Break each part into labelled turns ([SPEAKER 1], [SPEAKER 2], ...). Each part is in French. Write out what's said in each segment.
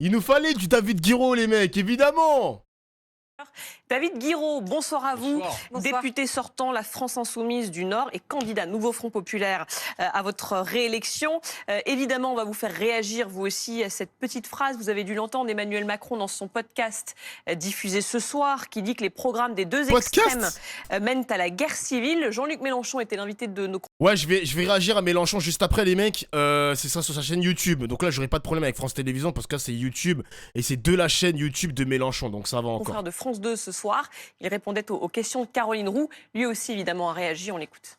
[SPEAKER 1] Il nous fallait du David Guiraud, les mecs, évidemment.
[SPEAKER 2] David Guiraud, bonsoir à vous.
[SPEAKER 3] Bonsoir.
[SPEAKER 2] Député sortant La France Insoumise du Nord et candidat Nouveau Front Populaire à votre réélection. Évidemment, on va vous faire réagir, vous aussi, à cette petite phrase. Vous avez dû l'entendre, Emmanuel Macron, dans son podcast diffusé ce soir, qui dit que les programmes des deux extrêmes mènent à la guerre civile. Jean-Luc Mélenchon était l'invité de nos...
[SPEAKER 1] Ouais, je vais réagir à Mélenchon juste après, les mecs. C'est ça sur sa chaîne YouTube. Donc là, j'aurai pas de problème avec France Télévisions parce que là, c'est YouTube. Et c'est de la chaîne YouTube de Mélenchon. Donc ça va encore.
[SPEAKER 2] Confrère de France 2 ce soir. Il répondait aux questions de Caroline Roux. Lui aussi, évidemment, a réagi. On l'écoute.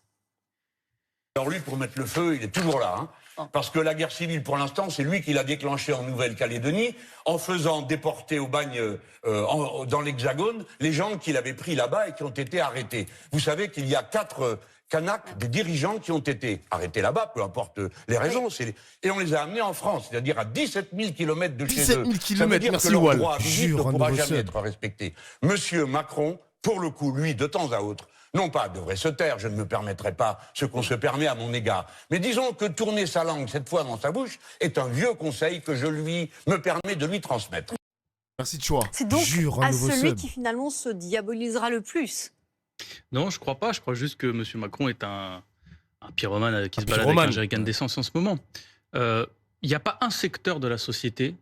[SPEAKER 4] Alors lui, pour mettre le feu, il est toujours là. Parce que la guerre civile, pour l'instant, c'est lui qui l'a déclenchée en Nouvelle-Calédonie, en faisant déporter au bagne dans l'Hexagone les gens qu'il avait pris là-bas et qui ont été arrêtés. Vous savez qu'il y a 4 Kanaks, des dirigeants qui ont été arrêtés là-bas, peu importe les raisons. Et on les a amenés en France, c'est-à-dire à 17 000 km de chez eux.
[SPEAKER 1] 17 000 kilomètres, merci
[SPEAKER 4] que leur
[SPEAKER 1] Wall.
[SPEAKER 4] droit à visite
[SPEAKER 1] Jure,
[SPEAKER 4] ne
[SPEAKER 1] un
[SPEAKER 4] pourra
[SPEAKER 1] nouveau
[SPEAKER 4] jamais
[SPEAKER 1] sub.
[SPEAKER 4] être respecté. Monsieur Macron, pour le coup, lui, de temps à autre, non pas devrait se taire, je ne me permettrai pas ce qu'on se permet à mon égard. Mais disons que tourner sa langue, cette fois dans sa bouche, est un vieux conseil que je me permets de lui transmettre.
[SPEAKER 1] Merci, Choua.
[SPEAKER 3] C'est donc
[SPEAKER 1] Jure, un
[SPEAKER 3] à
[SPEAKER 1] nouveau
[SPEAKER 3] celui
[SPEAKER 1] sub.
[SPEAKER 3] qui finalement se diabolisera le plus.
[SPEAKER 5] Non, je crois pas. Je crois juste que M. Macron est un pyromane qui se balade
[SPEAKER 1] pyromane.
[SPEAKER 5] avec un jerrycan d'essence en ce moment. Il n'y a pas un secteur de la société,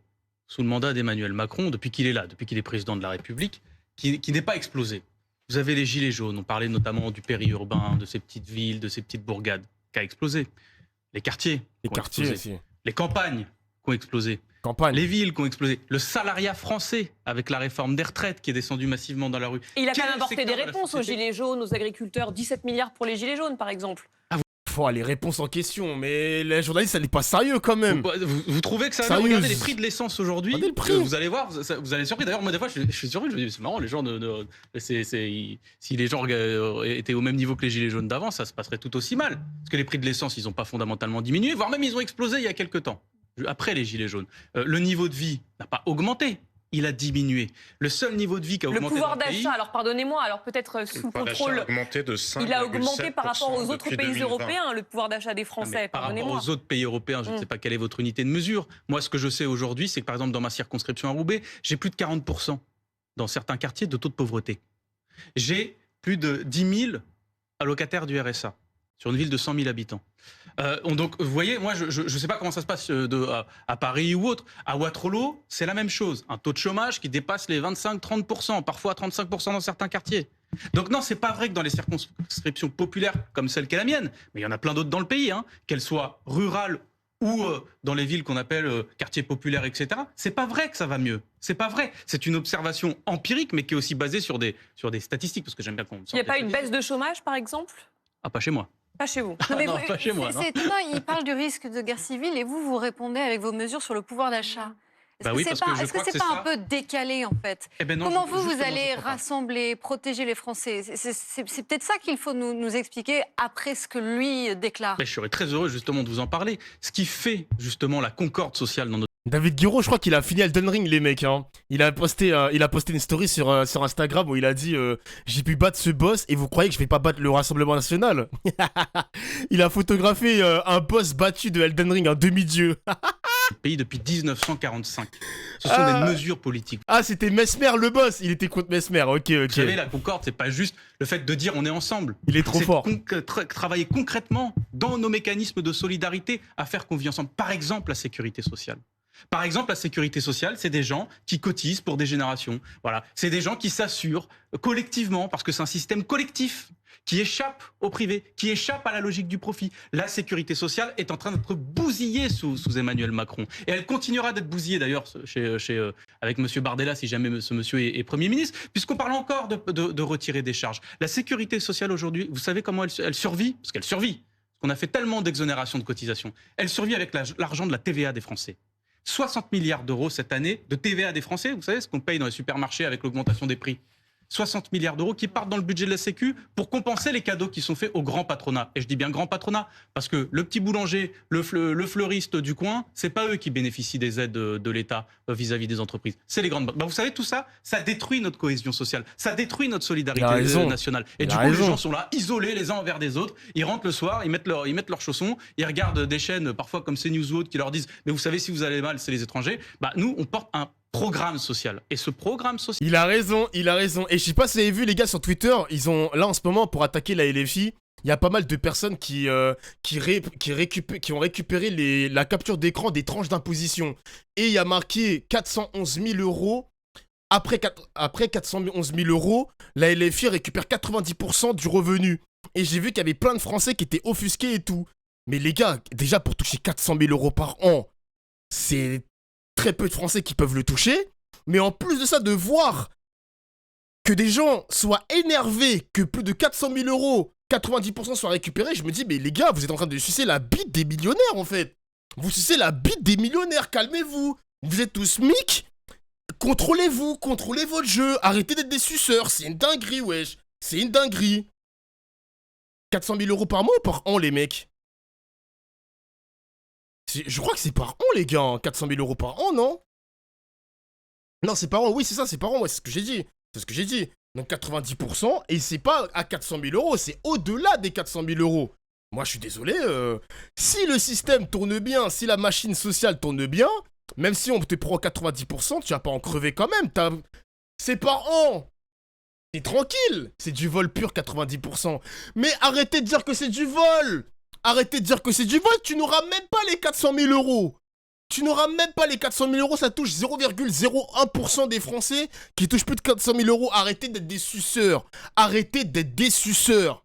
[SPEAKER 5] sous le mandat d'Emmanuel Macron, depuis qu'il est là, depuis qu'il est président de la République, qui n'est pas explosé. Vous avez les gilets jaunes, on parlait notamment du périurbain, de ces petites villes, de ces petites bourgades, qui a explosé. Les quartiers
[SPEAKER 1] Les
[SPEAKER 5] qui ont
[SPEAKER 1] quartiers
[SPEAKER 5] explosé.
[SPEAKER 1] aussi.
[SPEAKER 5] Les campagnes qui ont explosé.
[SPEAKER 1] Campagne.
[SPEAKER 5] Les villes qui ont explosé. Le salariat français, avec la réforme des retraites qui est descendue massivement dans la rue.
[SPEAKER 2] Et il a
[SPEAKER 5] Quel
[SPEAKER 2] quand même
[SPEAKER 5] est le
[SPEAKER 2] apporté des
[SPEAKER 5] secteur de la
[SPEAKER 2] réponses aux
[SPEAKER 5] société
[SPEAKER 2] gilets jaunes, aux agriculteurs. 17 milliards pour les gilets jaunes, par exemple.
[SPEAKER 1] Les réponses en question. Mais les journalistes, ça n'est pas sérieux quand même.
[SPEAKER 5] Vous trouvez que ça va
[SPEAKER 1] Sérieuse.
[SPEAKER 5] Regardez les prix de l'essence aujourd'hui.
[SPEAKER 1] Regardez le prix.
[SPEAKER 5] Vous allez voir, vous allez surpris. D'ailleurs, moi, des fois, je suis surpris. Je me dis, c'est marrant, les gens si les gens étaient au même niveau que les gilets jaunes d'avant, ça se passerait tout aussi mal. Parce que les prix de l'essence, ils n'ont pas fondamentalement diminué, voire même ils ont explosé il y a quelques temps, après les gilets jaunes. Le niveau de vie n'a pas augmenté. Il a diminué. Le seul niveau de vie qui a
[SPEAKER 2] Le
[SPEAKER 5] augmenté
[SPEAKER 2] pouvoir
[SPEAKER 5] dans le pays,
[SPEAKER 2] d'achat, alors pardonnez-moi, alors peut-être sous
[SPEAKER 6] pouvoir d'achat
[SPEAKER 2] contrôle,
[SPEAKER 6] a augmenté de 5,7%
[SPEAKER 2] il a augmenté par rapport aux autres
[SPEAKER 6] depuis
[SPEAKER 2] pays
[SPEAKER 6] 2020.
[SPEAKER 2] européens, le pouvoir d'achat des
[SPEAKER 5] Non, mais
[SPEAKER 2] Français,
[SPEAKER 5] par rapport
[SPEAKER 2] pardonnez-moi.
[SPEAKER 5] aux autres pays européens, je ne sais pas quelle est votre unité de mesure. Moi, ce que je sais aujourd'hui, c'est que par exemple, dans ma circonscription à Roubaix, j'ai plus de 40% dans certains quartiers de taux de pauvreté. J'ai plus de 10 000 allocataires du RSA sur une ville de 100 000 habitants. Donc, vous voyez, moi, je ne sais pas comment ça se passe à Paris ou autre. À Waterloo, c'est la même chose. Un taux de chômage qui dépasse les 25-30%, parfois 35% dans certains quartiers. Donc non, c'est pas vrai que dans les circonscriptions populaires comme celle qu'est la mienne, mais il y en a plein d'autres dans le pays, qu'elles soient rurales ou dans les villes qu'on appelle quartiers populaires, etc. C'est pas vrai que ça va mieux. C'est pas vrai. C'est une observation empirique, mais qui est aussi basée sur des statistiques, parce que j'aime bien qu'on sorte
[SPEAKER 2] Il n'y a
[SPEAKER 5] des
[SPEAKER 2] pas une
[SPEAKER 5] statistiques.
[SPEAKER 2] baisse de chômage, par exemple?
[SPEAKER 5] Ah, pas chez moi.
[SPEAKER 2] Pas chez vous.
[SPEAKER 3] Non, mais
[SPEAKER 5] non, pas chez moi, non.
[SPEAKER 3] C'est étonnant, il parle du risque de guerre civile et vous répondez avec vos mesures sur le pouvoir d'achat. Est-ce
[SPEAKER 5] Bah
[SPEAKER 3] que
[SPEAKER 5] oui,
[SPEAKER 3] c'est
[SPEAKER 5] parce que
[SPEAKER 3] pas,
[SPEAKER 5] je
[SPEAKER 3] est-ce que
[SPEAKER 5] crois que
[SPEAKER 3] c'est
[SPEAKER 5] c'est
[SPEAKER 3] pas
[SPEAKER 5] ça.
[SPEAKER 3] un peu décalé en fait?
[SPEAKER 5] Eh ben non,
[SPEAKER 3] Comment
[SPEAKER 5] justement,
[SPEAKER 3] vous
[SPEAKER 5] je
[SPEAKER 3] allez
[SPEAKER 5] crois pas.
[SPEAKER 3] rassembler, protéger les Français? C'est peut-être ça qu'il faut nous expliquer après ce que lui déclare.
[SPEAKER 5] Mais je serais très heureux justement de vous en parler. Ce qui fait justement la concorde sociale dans notre
[SPEAKER 1] David Guiraud, je crois qu'il a fini Elden Ring, les mecs. Il a posté une story sur Instagram où il a dit j'ai pu battre ce boss et vous croyez que je vais pas battre le Rassemblement National? Il a photographié un boss battu de Elden Ring, un demi-dieu.
[SPEAKER 5] pays depuis 1945. Ce sont des mesures politiques.
[SPEAKER 1] Ah, c'était Mesmer le boss. Il était contre Mesmer. Ok.
[SPEAKER 5] Vous savez, la concorde, c'est pas juste le fait de dire on est ensemble.
[SPEAKER 1] Il est trop
[SPEAKER 5] C'est
[SPEAKER 1] fort.
[SPEAKER 5] Travailler concrètement dans nos mécanismes de solidarité à faire qu'on vit ensemble. Par exemple, la sécurité sociale. Par exemple, la sécurité sociale, c'est des gens qui cotisent pour des générations. Voilà, c'est des gens qui s'assurent collectivement, parce que c'est un système collectif qui échappe au privé, qui échappe à la logique du profit. La sécurité sociale est en train d'être bousillée sous Emmanuel Macron. Et elle continuera d'être bousillée d'ailleurs avec M. Bardella, si jamais ce monsieur est Premier ministre, puisqu'on parle encore de retirer des charges. La sécurité sociale aujourd'hui, vous savez comment elle survit? Parce qu'elle survit. Parce qu'on a fait tellement d'exonérations de cotisations. Elle survit avec l'argent de la TVA des Français. 60 milliards d'euros cette année de TVA des Français, vous savez ce qu'on paye dans les supermarchés avec l'augmentation des prix. 60 milliards d'euros qui partent dans le budget de la Sécu pour compenser les cadeaux qui sont faits au grand patronat. Et je dis bien grand patronat, parce que le petit boulanger, le fleuriste du coin, c'est pas eux qui bénéficient des aides de l'État vis-à-vis des entreprises. C'est les grandes banques. Vous savez, tout ça, ça détruit notre cohésion sociale, ça détruit notre solidarité nationale. Et du coup, les gens sont là, isolés les uns envers des autres. Ils rentrent le soir, ils mettent leurs chaussons, ils regardent des chaînes, parfois comme CNews ou autres, qui leur disent « Mais vous savez, si vous allez mal, c'est les étrangers ». Nous, on porte un programme social. Et ce programme social...
[SPEAKER 1] Il a raison. Et je sais pas si vous avez vu, les gars, sur Twitter, ils ont, là, en ce moment, pour attaquer la LFI, il y a pas mal de personnes qui ont récupéré la capture d'écran des tranches d'imposition. Et il y a marqué 411 000 euros. Après 411 000 euros, la LFI récupère 90% du revenu. Et j'ai vu qu'il y avait plein de Français qui étaient offusqués et tout. Mais les gars, déjà, pour toucher 400 000 euros par an, c'est très peu de Français qui peuvent le toucher. Mais en plus de ça, de voir que des gens soient énervés que plus de 400 000 euros, 90% soient récupérés, je me dis, mais les gars, vous êtes en train de sucer la bite des millionnaires, en fait. Vous sucez la bite des millionnaires, calmez-vous. Vous êtes tous mic. Contrôlez-vous, contrôlez votre jeu. Arrêtez d'être des suceurs. C'est une dinguerie, wesh. C'est une dinguerie. 400 000 euros par mois ou par an, les mecs? Je crois que c'est par an, les gars. 400 000 euros par an, non? Non, c'est par an. Oui, c'est ça, c'est par an. Ouais, c'est ce que j'ai dit. C'est ce que j'ai dit. Donc 90%. Et c'est pas à 400 000 euros. C'est au-delà des 400 000 euros. Moi, je suis désolé. Si le système tourne bien, si la machine sociale tourne bien, même si on te prend 90%, tu vas pas en crever quand même. C'est par an. T'es tranquille. C'est du vol pur, 90%. Mais arrêtez de dire que c'est du vol. Arrêtez de dire que c'est du vol. Tu n'auras même pas les 400 000 euros. Tu n'auras même pas les 400 000 euros. Ça touche 0,01% des Français qui touchent plus de 400 000 euros. Arrêtez d'être des suceurs. Arrêtez d'être des suceurs.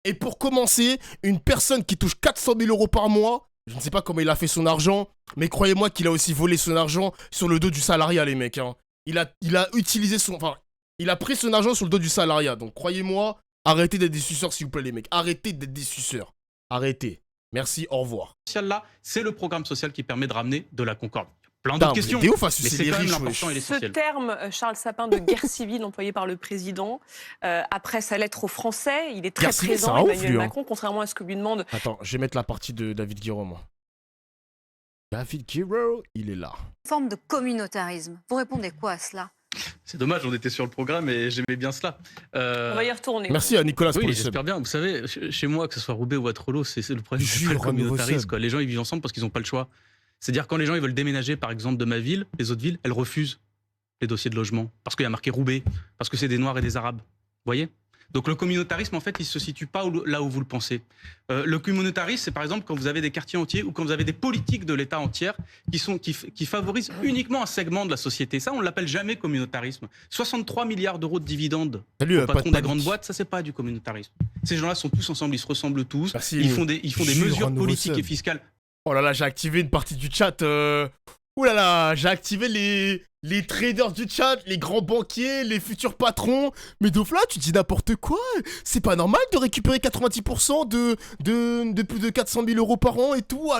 [SPEAKER 1] Et pour commencer, une personne qui touche 400 000 euros par mois, je ne sais pas comment il a fait son argent, mais croyez-moi qu'il a aussi volé son argent sur le dos du salariat, les mecs. Hein. Il a utilisé son... Enfin, il a pris son argent sur le dos du salariat. Donc, croyez-moi, arrêtez d'être des suceurs, s'il vous plaît, les mecs. Arrêtez d'être des suceurs. Arrêtez. Merci, au revoir.
[SPEAKER 5] Là, c'est le programme social qui permet de ramener de la concorde. Plein d'autres questions.
[SPEAKER 1] T'es ouf à
[SPEAKER 5] mais
[SPEAKER 1] sucer
[SPEAKER 5] c'est
[SPEAKER 1] les
[SPEAKER 5] quand même
[SPEAKER 1] riches,
[SPEAKER 5] l'important et
[SPEAKER 2] Ce
[SPEAKER 5] l'essentiel.
[SPEAKER 2] terme, Charles Sapin, de guerre civile employé par le président, après sa lettre aux Français, il est très
[SPEAKER 1] Guerre civile,
[SPEAKER 2] présent,
[SPEAKER 1] c'est un ouf,
[SPEAKER 2] Emmanuel
[SPEAKER 1] lui, hein.
[SPEAKER 2] Macron, contrairement à ce que lui demande.
[SPEAKER 1] Attends, je vais mettre la partie de David Guiraud, moi. David Guiraud, il est là.
[SPEAKER 3] Forme de communautarisme. Vous répondez quoi à cela?
[SPEAKER 5] C'est dommage, on était sur le programme et j'aimais bien cela.
[SPEAKER 2] On va y retourner.
[SPEAKER 1] Merci à Nicolas pour
[SPEAKER 5] Oui,
[SPEAKER 1] le sub.
[SPEAKER 5] j'espère bien. Vous savez, chez moi, que ce soit Roubaix ou Waterloo, c'est le problème. C'est
[SPEAKER 1] Jure,
[SPEAKER 5] pas le
[SPEAKER 1] un nouveau
[SPEAKER 5] communautarisme,
[SPEAKER 1] sub.
[SPEAKER 5] quoi. Les gens, ils vivent ensemble parce qu'ils n'ont pas le choix. C'est-à-dire, quand les gens ils veulent déménager, par exemple, de ma ville, les autres villes, elles refusent les dossiers de logement parce qu'il y a marqué Roubaix, parce que c'est des Noirs et des Arabes. Vous voyez? Donc le communautarisme, en fait, il ne se situe pas là où vous le pensez. Le communautarisme, c'est par exemple quand vous avez des quartiers entiers ou quand vous avez des politiques de l'État entière qui favorisent uniquement un segment de la société. Ça, on ne l'appelle jamais communautarisme. 63 milliards d'euros de dividendes
[SPEAKER 1] Salut,
[SPEAKER 5] au
[SPEAKER 1] pas de
[SPEAKER 5] patron des
[SPEAKER 1] panique.
[SPEAKER 5] grandes boîtes, ça, c'est pas du communautarisme. Ces gens-là sont tous ensemble, ils se ressemblent tous.
[SPEAKER 1] Merci,
[SPEAKER 5] Ils font des
[SPEAKER 1] Jure, un
[SPEAKER 5] mesures
[SPEAKER 1] nouveau
[SPEAKER 5] politiques
[SPEAKER 1] sub.
[SPEAKER 5] et fiscales.
[SPEAKER 1] Oh là là, j'ai activé une partie du chat. Ouh là là, j'ai activé les traders du chat, les grands banquiers, les futurs patrons. Mais Dofla, tu dis n'importe quoi. C'est pas normal de récupérer 90% de plus de 400 000 euros par an et tout.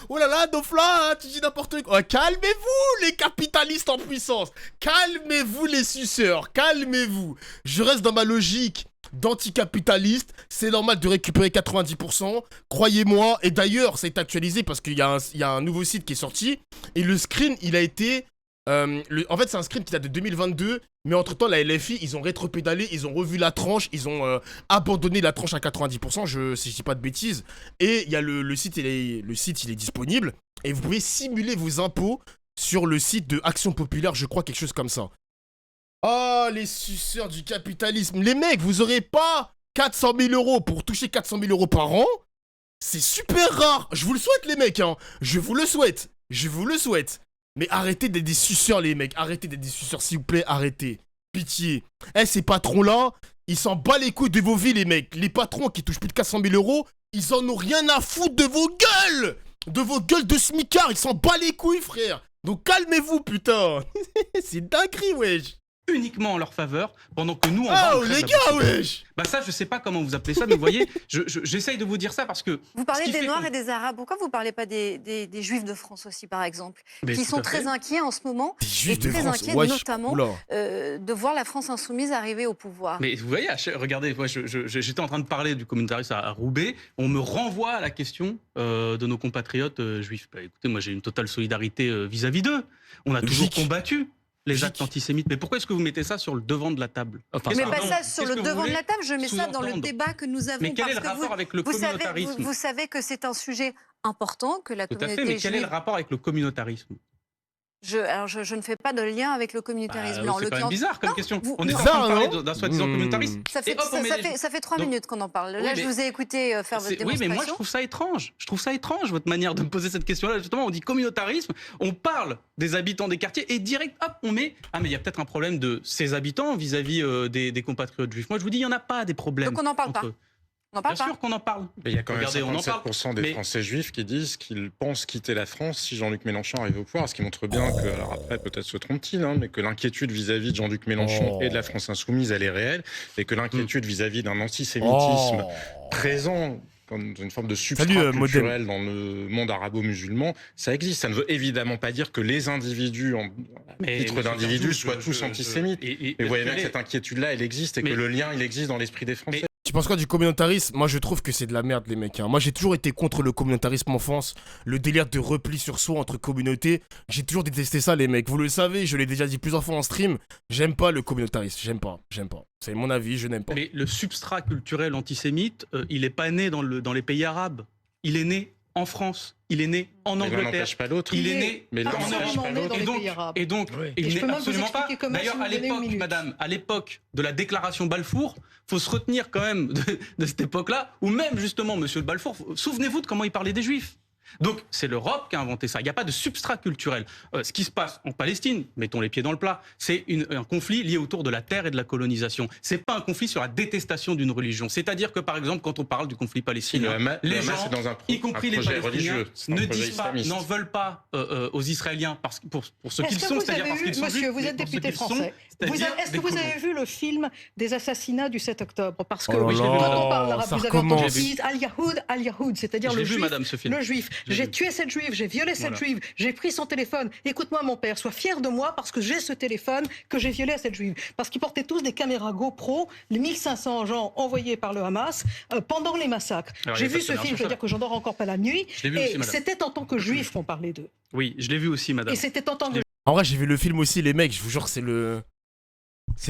[SPEAKER 1] Oh là là, Dofla, tu dis n'importe quoi. Calmez-vous, les capitalistes en puissance. Calmez-vous, les suceurs. Calmez-vous. Je reste dans ma logique d'anticapitaliste, c'est normal de récupérer 90%, croyez-moi, et d'ailleurs, ça a été actualisé parce qu'il y a un nouveau site qui est sorti, et le screen, il a été... en fait, c'est un screen qui date de 2022, mais entre-temps, la LFI, ils ont rétropédalé, ils ont revu la tranche, ils ont abandonné la tranche à 90%, si je dis pas de bêtises, et il y a le site, il est disponible, et vous pouvez simuler vos impôts sur le site de Action Populaire, je crois, quelque chose comme ça. Oh, les suceurs du capitalisme. Les mecs, vous aurez pas 400 000 euros pour toucher 400 000 euros par an. C'est super rare. Je vous le souhaite, les mecs, hein. Je vous le souhaite. Je vous le souhaite. Mais arrêtez d'être des suceurs, les mecs. Arrêtez d'être des suceurs, s'il vous plaît. Arrêtez. Pitié. Ces patrons-là, ils s'en battent les couilles de vos vies, les mecs. Les patrons qui touchent plus de 400 000 euros, ils en ont rien à foutre de vos gueules. De vos gueules de smicards. Ils s'en battent les couilles, frère. Donc calmez-vous, putain. C'est dinguerie, wesh.
[SPEAKER 5] uniquement en leur faveur, pendant que nous, on va
[SPEAKER 1] Oh, les gars, wesh!
[SPEAKER 5] Bah ça, je sais pas comment vous appelez ça, mais vous voyez, j'essaye de vous dire ça parce que...
[SPEAKER 3] Vous parlez
[SPEAKER 5] ce qui
[SPEAKER 3] des
[SPEAKER 5] fait
[SPEAKER 3] Noirs
[SPEAKER 5] qu'on-
[SPEAKER 3] et des Arabes. Pourquoi vous ne parlez pas des Juifs de France aussi, par exemple,
[SPEAKER 5] Mais
[SPEAKER 3] qui
[SPEAKER 5] tout
[SPEAKER 3] sont
[SPEAKER 5] à fait.
[SPEAKER 3] très inquiets en ce moment
[SPEAKER 1] Des juifs
[SPEAKER 3] et
[SPEAKER 1] de
[SPEAKER 3] très
[SPEAKER 1] France,
[SPEAKER 3] inquiets
[SPEAKER 1] wesh,
[SPEAKER 3] notamment
[SPEAKER 1] oula.
[SPEAKER 3] de voir la France insoumise arriver au pouvoir.
[SPEAKER 5] Mais vous voyez, regardez, moi, j'étais en train de parler du communautarisme à Roubaix, on me renvoie à la question de nos compatriotes juifs. Bah, écoutez, moi j'ai une totale solidarité vis-à-vis d'eux. On a toujours
[SPEAKER 1] Logique.
[SPEAKER 5] combattu les
[SPEAKER 1] Logique.
[SPEAKER 5] actes antisémites. Mais pourquoi est-ce que vous mettez ça sur le devant de la table? Enfin,
[SPEAKER 3] Je ne mets
[SPEAKER 5] pardon,
[SPEAKER 3] pas ça sur
[SPEAKER 5] qu'est-ce
[SPEAKER 3] le
[SPEAKER 5] que vous
[SPEAKER 3] devant de
[SPEAKER 5] voulez
[SPEAKER 3] la table, je mets ça dans le
[SPEAKER 5] sous-entendre?
[SPEAKER 3] débat que nous avons.
[SPEAKER 5] Mais quel est le
[SPEAKER 3] parce que
[SPEAKER 5] rapport avec le communautarisme?
[SPEAKER 3] vous savez que c'est un sujet important, que la
[SPEAKER 5] Tout à
[SPEAKER 3] communauté
[SPEAKER 5] fait, mais quel est le
[SPEAKER 3] juive...
[SPEAKER 5] rapport avec le communautarisme?
[SPEAKER 3] Alors, je ne fais pas de lien avec le communautarisme.
[SPEAKER 5] C'est quand même bizarre comme question.
[SPEAKER 3] vous-
[SPEAKER 5] On est
[SPEAKER 3] non.
[SPEAKER 5] en train de
[SPEAKER 1] Bizarre,
[SPEAKER 5] parler
[SPEAKER 1] non
[SPEAKER 5] d'un soi-disant communautarisme.
[SPEAKER 3] Ça fait,
[SPEAKER 5] Et hop, on met les-
[SPEAKER 3] ça fait 3
[SPEAKER 5] Donc-
[SPEAKER 3] minutes qu'on en parle.
[SPEAKER 5] Oui,
[SPEAKER 3] Là, je
[SPEAKER 5] mais-
[SPEAKER 3] vous ai écouté faire votre
[SPEAKER 5] Oui,
[SPEAKER 3] démonstration.
[SPEAKER 5] mais moi, je trouve ça étrange. Je trouve ça étrange, votre manière de me poser cette question-là. Justement, on dit communautarisme, on parle des habitants des quartiers et direct, hop, on met... Ah, mais il y a peut-être un problème de ces habitants vis-à-vis des compatriotes juifs. Moi, je vous dis, il n'y en a pas des problèmes.
[SPEAKER 3] Donc on n'en parle
[SPEAKER 5] entre
[SPEAKER 3] pas.
[SPEAKER 5] eux.
[SPEAKER 3] On n'en
[SPEAKER 5] Bien
[SPEAKER 3] parle pas.
[SPEAKER 5] sûr qu'on en parle.
[SPEAKER 6] Mais il y a quand même
[SPEAKER 5] Regardez, on en parle.
[SPEAKER 6] 57% des
[SPEAKER 5] Mais-
[SPEAKER 6] Français juifs qui disent qu'ils pensent quitter la France si Jean-Luc Mélenchon arrive au pouvoir, ce qui montre bien que, alors après peut-être se trompe-t-il, hein, mais que l'inquiétude vis-à-vis de Jean-Luc Mélenchon
[SPEAKER 1] Oh.
[SPEAKER 6] et de la France insoumise, elle est réelle, et que l'inquiétude vis-à-vis d'un antisémitisme présent comme une forme de substrat
[SPEAKER 1] Salut, Modem.
[SPEAKER 6] culturel dans le monde arabo-musulman, ça existe. Ça ne veut évidemment pas dire que les individus, en titre
[SPEAKER 5] monsieur
[SPEAKER 6] d'individus,
[SPEAKER 5] Sergio,
[SPEAKER 6] soient tous antisémites. Mais vous voyez bien que cette inquiétude-là, elle existe et
[SPEAKER 5] Mais-
[SPEAKER 6] que le lien, il existe dans l'esprit des Français.
[SPEAKER 1] Tu penses quoi du communautarisme? Moi je trouve que c'est de la merde les mecs. Hein. Moi j'ai toujours été contre le communautarisme en France, le délire de repli sur soi entre communautés. J'ai toujours détesté ça les mecs. Vous le savez, je l'ai déjà dit plusieurs fois en stream. J'aime pas le communautarisme, j'aime pas. C'est mon avis, je n'aime pas.
[SPEAKER 5] Mais le substrat culturel antisémite, il n'est pas né dans les pays arabes. Il est né en France. Il est né en
[SPEAKER 6] Mais l'un
[SPEAKER 5] Angleterre.
[SPEAKER 6] n'empêche pas l'autre.
[SPEAKER 5] Il est né
[SPEAKER 6] Mais l'un
[SPEAKER 5] en
[SPEAKER 6] n'empêche
[SPEAKER 5] Europe.
[SPEAKER 6] pas
[SPEAKER 7] né
[SPEAKER 6] l'autre.
[SPEAKER 7] dans
[SPEAKER 5] Et
[SPEAKER 7] les
[SPEAKER 5] donc,
[SPEAKER 7] pays arabes.
[SPEAKER 5] et donc,
[SPEAKER 6] Oui.
[SPEAKER 5] il
[SPEAKER 7] Et je
[SPEAKER 5] n'est
[SPEAKER 7] peux même vous
[SPEAKER 5] absolument pas.
[SPEAKER 7] expliquer comment,
[SPEAKER 5] D'ailleurs,
[SPEAKER 7] si vous
[SPEAKER 5] à
[SPEAKER 7] me donnez une
[SPEAKER 5] l'époque,
[SPEAKER 7] minute.
[SPEAKER 5] madame, à l'époque de la déclaration Balfour, faut se retenir quand même de cette époque-là, où même justement, monsieur Balfour, souvenez-vous de comment il parlait des Juifs. Donc, c'est l'Europe qui a inventé ça. Il n'y a pas de substrat culturel. Ce qui se passe en Palestine, mettons les pieds dans le plat, c'est un conflit lié autour de la terre et de la colonisation. C'est pas un conflit sur la détestation d'une religion. C'est-à-dire que, par exemple, quand on parle du conflit
[SPEAKER 6] Si,
[SPEAKER 5] palestinien,
[SPEAKER 6] le Hamas,
[SPEAKER 5] les gens,
[SPEAKER 6] c'est dans
[SPEAKER 5] y compris les
[SPEAKER 6] projet
[SPEAKER 5] Palestiniens,
[SPEAKER 6] religieux, c'est un
[SPEAKER 5] ne
[SPEAKER 6] projet
[SPEAKER 5] disent pas,
[SPEAKER 6] islamiste.
[SPEAKER 5] n'en veulent pas aux Israéliens pour ce qu'ils
[SPEAKER 7] Est-ce que
[SPEAKER 5] sont,
[SPEAKER 7] vous
[SPEAKER 5] c'est-à-dire
[SPEAKER 7] avez
[SPEAKER 5] parce
[SPEAKER 7] vu,
[SPEAKER 5] qu'ils sont
[SPEAKER 7] monsieur,
[SPEAKER 5] juifs,
[SPEAKER 7] vous
[SPEAKER 5] mais
[SPEAKER 7] êtes
[SPEAKER 5] pour ce
[SPEAKER 7] député
[SPEAKER 5] qu'ils sont,
[SPEAKER 7] français.
[SPEAKER 5] c'est-à-dire
[SPEAKER 7] Est-ce que
[SPEAKER 5] des
[SPEAKER 7] vous
[SPEAKER 5] colons.
[SPEAKER 7] avez vu le film des assassinats du 7 octobre? Parce que
[SPEAKER 1] Oh là
[SPEAKER 5] je l'ai vu,
[SPEAKER 1] là,
[SPEAKER 7] quand on parle arabe,
[SPEAKER 1] ça
[SPEAKER 7] vous avez entendu
[SPEAKER 1] recommence.
[SPEAKER 7] qu'ils disent Al-Yahoud, c'est-à-dire
[SPEAKER 5] Je
[SPEAKER 7] le
[SPEAKER 5] l'ai vu,
[SPEAKER 7] juif.
[SPEAKER 5] madame, ce film.
[SPEAKER 7] Le juif.
[SPEAKER 5] Je l'ai
[SPEAKER 7] J'ai
[SPEAKER 5] vu.
[SPEAKER 7] tué cette juive, j'ai violé cette
[SPEAKER 5] Voilà.
[SPEAKER 7] juive, j'ai pris son téléphone. Écoute-moi, mon père, sois fier de moi parce que j'ai ce téléphone que j'ai violé à cette juive. Parce qu'ils portaient tous des caméras GoPro, les 1500 gens envoyés par le Hamas pendant les massacres.
[SPEAKER 5] Alors,
[SPEAKER 7] J'ai
[SPEAKER 5] il y a
[SPEAKER 7] vu
[SPEAKER 5] ça,
[SPEAKER 7] ce
[SPEAKER 5] c'est
[SPEAKER 7] film, je veux dire que j'en dors encore pas la nuit.
[SPEAKER 5] Je l'ai vu aussi,
[SPEAKER 7] Et
[SPEAKER 5] madame.
[SPEAKER 7] c'était en tant que juif qu'on parlait d'eux.
[SPEAKER 5] Oui, je l'ai vu aussi, madame.
[SPEAKER 7] Et c'était en tant que
[SPEAKER 1] En vrai j'ai vu le film aussi les mecs, je vous jure c'est